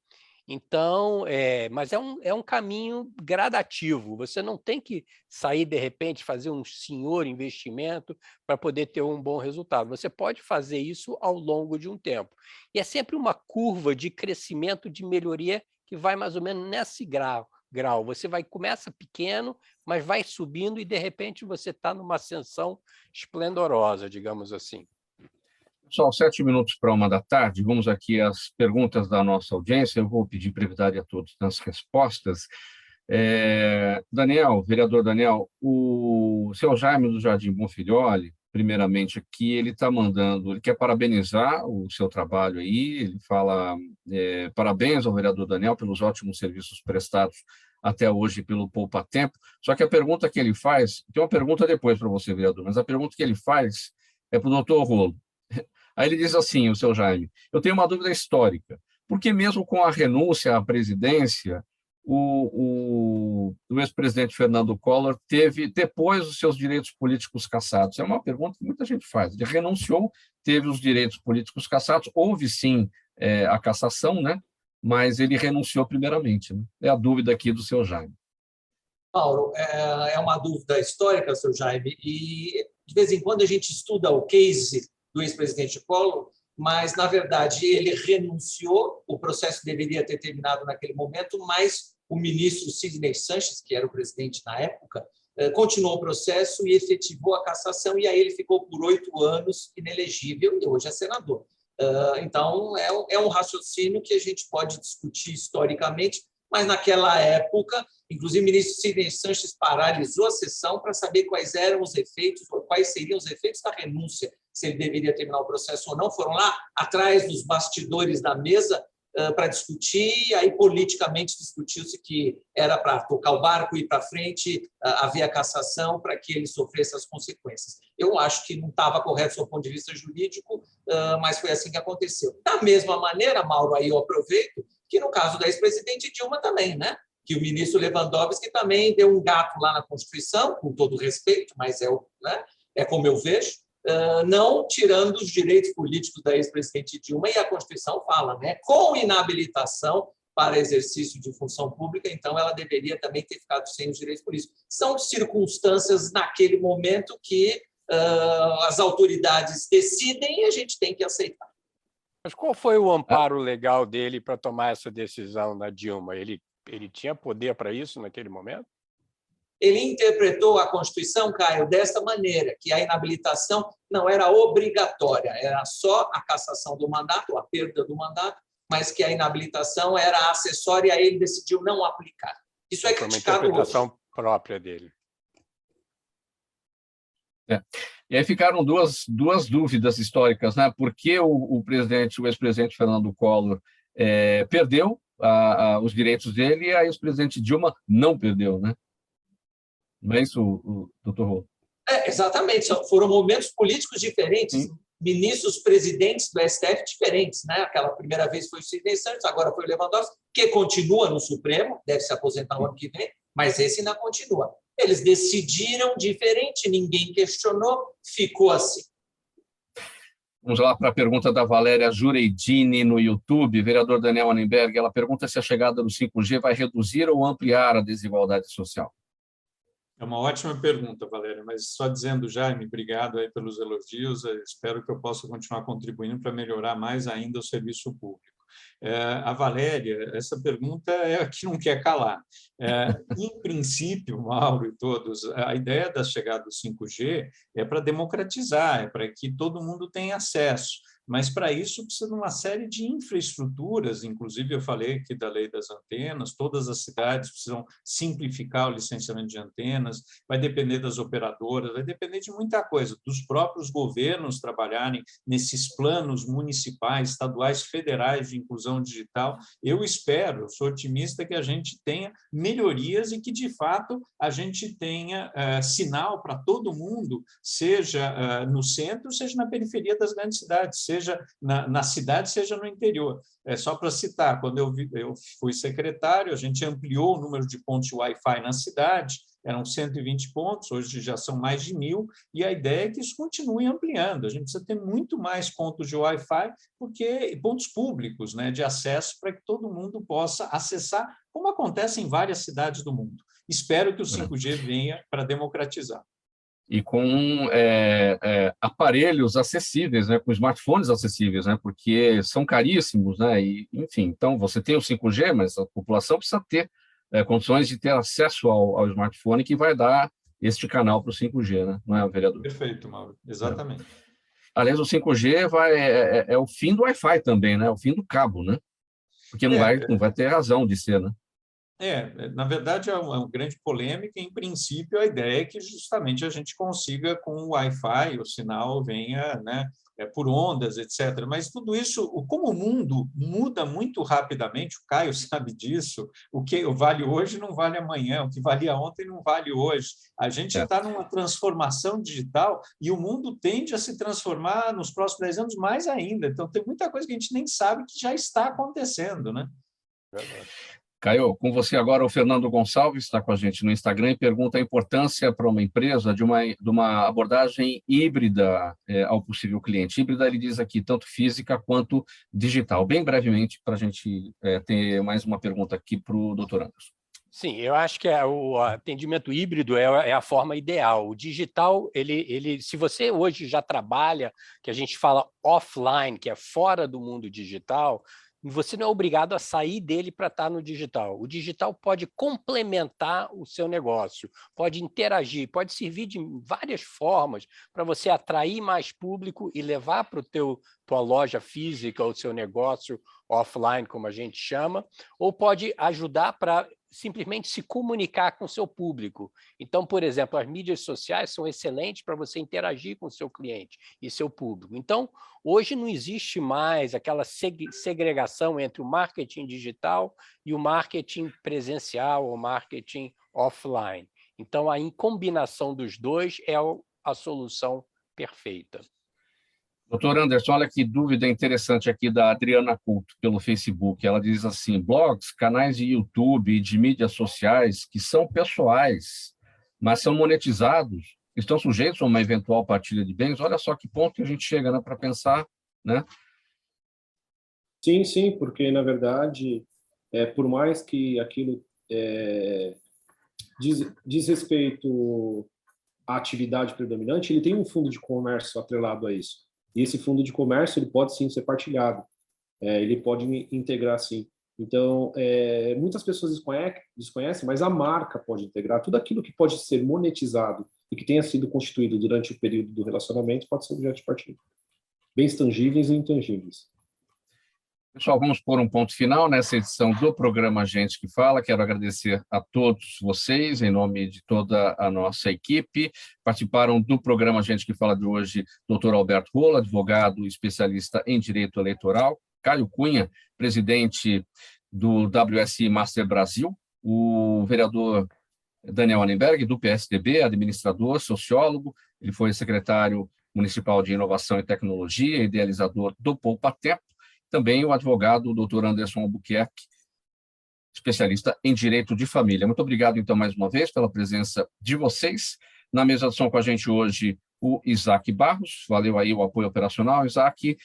Então, mas é um caminho gradativo. Você não tem que sair, de repente, fazer um senhor investimento para poder ter um bom resultado. Você pode fazer isso ao longo de um tempo. E é sempre uma curva de crescimento, de melhoria, que vai mais ou menos nesse grau. Você começa pequeno, mas vai subindo e, de repente, você está numa ascensão esplendorosa, digamos assim. Pessoal, 7 minutos para 1h da tarde, vamos aqui às perguntas da nossa audiência, eu vou pedir brevidade a todos nas respostas. Daniel, vereador Daniel, o seu Jaime do Jardim Bonfilholi, primeiramente aqui, ele quer parabenizar o seu trabalho aí, ele fala parabéns ao vereador Daniel pelos ótimos serviços prestados até hoje pelo Poupa Tempo, só que a pergunta que ele faz, tem uma pergunta depois para você, vereador, mas a pergunta que ele faz é para o doutor Rolo. Aí ele diz assim, o seu Jaime, eu tenho uma dúvida histórica, porque mesmo com a renúncia à presidência, o ex-presidente Fernando Collor teve depois os seus direitos políticos cassados? É uma pergunta que muita gente faz. Ele renunciou, teve os direitos políticos cassados, houve sim a cassação, né? Mas ele renunciou primeiramente, né? É a dúvida aqui do seu Jaime. Mauro, é uma dúvida histórica, seu Jaime, e de vez em quando a gente estuda o case do ex-presidente Collor, mas, na verdade, ele renunciou, o processo deveria ter terminado naquele momento, mas o ministro Sidney Sanches, que era o presidente na época, continuou o processo e efetivou a cassação, e aí ele ficou por 8 anos inelegível e hoje é senador. Então, é um raciocínio que a gente pode discutir historicamente, mas naquela época, inclusive o ministro Sidney Sanches paralisou a sessão para saber quais seriam os efeitos da renúncia se ele deveria terminar o processo ou não, foram lá atrás dos bastidores da mesa para discutir, e aí politicamente discutiu-se que era para tocar o barco, ir para frente, haver a cassação para que ele sofresse as consequências. Eu acho que não estava correto do ponto de vista jurídico, mas foi assim que aconteceu. Da mesma maneira, Mauro, aí eu aproveito, que no caso da ex-presidente Dilma também, né? Que o ministro Lewandowski também deu um gato lá na Constituição, com todo respeito, mas é como eu vejo, não tirando os direitos políticos da ex-presidente Dilma, e a Constituição fala, né, com inabilitação para exercício de função pública, então ela deveria também ter ficado sem os direitos políticos. São circunstâncias naquele momento que as autoridades decidem e a gente tem que aceitar. Mas qual foi o amparo legal dele para tomar essa decisão na Dilma? Ele tinha poder para isso naquele momento? Ele interpretou a Constituição, Caio, desta maneira, que a inabilitação não era obrigatória, era só a cassação do mandato, a perda do mandato, mas que a inabilitação era acessória e aí ele decidiu não aplicar. Isso é criticado hoje. Foi uma interpretação própria dele. E aí ficaram duas dúvidas históricas, né? Por que o ex-presidente Fernando Collor perdeu os direitos dele e a ex-presidente Dilma não perdeu, né? Não é isso, doutor Rolo? Exatamente, foram momentos políticos diferentes, Sim. Ministros presidentes do STF diferentes, né? Aquela primeira vez foi o Sidney Santos, agora foi o Lewandowski, que continua no Supremo, deve se aposentar no ano que vem, mas esse ainda continua. Eles decidiram diferente, ninguém questionou, ficou assim. Vamos lá para a pergunta da Valéria Jureidini no YouTube. Vereador Daniel Annemberg, ela pergunta se a chegada do 5G vai reduzir ou ampliar a desigualdade social. É uma ótima pergunta, Valéria, mas só dizendo, Jaime, obrigado aí pelos elogios, espero que eu possa continuar contribuindo para melhorar mais ainda o serviço público. A Valéria, essa pergunta é a que não quer calar. Em princípio, Mauro e todos, a ideia da chegada do 5G é para democratizar, é para que todo mundo tenha acesso. Mas, para isso, precisa de uma série de infraestruturas, inclusive eu falei aqui da lei das antenas, todas as cidades precisam simplificar o licenciamento de antenas, vai depender das operadoras, vai depender de muita coisa, dos próprios governos trabalharem nesses planos municipais, estaduais, federais de inclusão digital. Eu espero, sou otimista que a gente tenha melhorias e que, de fato, a gente tenha sinal para todo mundo, seja no centro, seja na periferia das grandes cidades, seja na cidade, seja no interior. Só para citar, quando eu fui secretário, a gente ampliou o número de pontos de Wi-Fi na cidade, eram 120 pontos, hoje já são mais de 1.000, e a ideia é que isso continue ampliando. A gente precisa ter muito mais pontos de Wi-Fi, pontos públicos, né, de acesso, para que todo mundo possa acessar, como acontece em várias cidades do mundo. Espero que o 5G venha para democratizar. E com aparelhos acessíveis, né, com smartphones acessíveis, né, porque são caríssimos, né, e, enfim, então você tem o 5G, mas a população precisa ter condições de ter acesso ao smartphone que vai dar este canal para o 5G, né, não é, vereador? Perfeito, Mauro, exatamente. Aliás, o 5G é o fim do Wi-Fi também, né, o fim do cabo, né, porque não vai ter razão de ser, né? Na verdade, é uma grande polêmica. Em princípio, a ideia é que justamente a gente consiga, com o Wi-Fi, o sinal venha, né, por ondas, etc. Mas tudo isso, como o mundo muda muito rapidamente, o Caio sabe disso, o que vale hoje não vale amanhã, o que valia ontem não vale hoje. A gente está numa transformação digital e o mundo tende a se transformar nos próximos 10 anos mais ainda. Então, tem muita coisa que a gente nem sabe que já está acontecendo, né? Caio, com você agora, o Fernando Gonçalves está com a gente no Instagram e pergunta a importância para uma empresa de uma abordagem híbrida ao possível cliente. Híbrida, ele diz aqui, tanto física quanto digital. Bem brevemente, para a gente ter mais uma pergunta aqui para o doutor Anderson. Sim, eu acho que o atendimento híbrido é a forma ideal. O digital, se você hoje já trabalha, que a gente fala offline, que é fora do mundo digital, você não é obrigado a sair dele para estar no digital. O digital pode complementar o seu negócio, pode interagir, pode servir de várias formas para você atrair mais público e levar para tua loja física, o seu negócio offline, como a gente chama, ou pode ajudar para simplesmente se comunicar com o seu público. Então, por exemplo, as mídias sociais são excelentes para você interagir com o seu cliente e seu público. Então, hoje não existe mais aquela segregação entre o marketing digital e o marketing presencial ou marketing offline. Então, a combinação dos dois é a solução perfeita. Doutor Anderson, olha que dúvida interessante aqui da Adriana Couto, pelo Facebook. Ela diz assim, blogs, canais de YouTube e de mídias sociais que são pessoais, mas são monetizados, estão sujeitos a uma eventual partilha de bens. Olha só que ponto que a gente chega, né, para pensar, né? Sim, porque, na verdade, por mais que aquilo diz respeito à atividade predominante, ele tem um fundo de comércio atrelado a isso. E esse fundo de comércio ele pode sim ser partilhado, ele pode integrar sim. Então, muitas pessoas desconhecem, mas a marca pode integrar. Tudo aquilo que pode ser monetizado e que tenha sido constituído durante o período do relacionamento pode ser objeto de partilha. Bens tangíveis e intangíveis. Pessoal, vamos pôr um ponto final nessa edição do programa Gente que Fala. Quero agradecer a todos vocês, em nome de toda a nossa equipe. Participaram do programa Gente que Fala de hoje, Dr. Alberto Rolo, advogado especialista em direito eleitoral, Caio Cunha, presidente do WSI Master Brasil, o vereador Daniel Annenberg, do PSDB, administrador, sociólogo, ele foi secretário municipal de Inovação e Tecnologia, idealizador do Poupa Tempo. Também o advogado Dr. Anderson Albuquerque, especialista em direito de família. Muito obrigado, então, mais uma vez, pela presença de vocês. Na mesa de som com a gente hoje, o Isaac Barros. Valeu aí o apoio operacional, Isaac.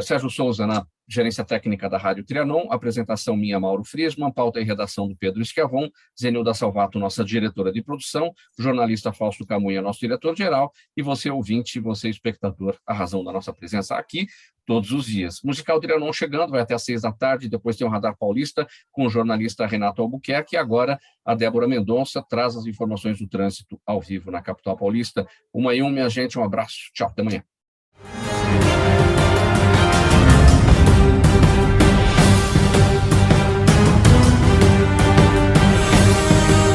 Sérgio Souza, na gerência técnica da Rádio Trianon. Apresentação minha, Mauro Friesman. Pauta e redação do Pedro Esquiavon. Zenilda Salvato, nossa diretora de produção. Jornalista Fausto Camunha, nosso diretor-geral. E você, ouvinte, você, espectador, a razão da nossa presença aqui todos os dias. Musical Trianon chegando, vai até às 6 da tarde. Depois tem o Radar Paulista com o jornalista Renato Albuquerque. E agora a Débora Mendonça traz as informações do trânsito ao vivo na capital paulista. Uma e um, minha gente. Um abraço. Tchau. Até amanhã.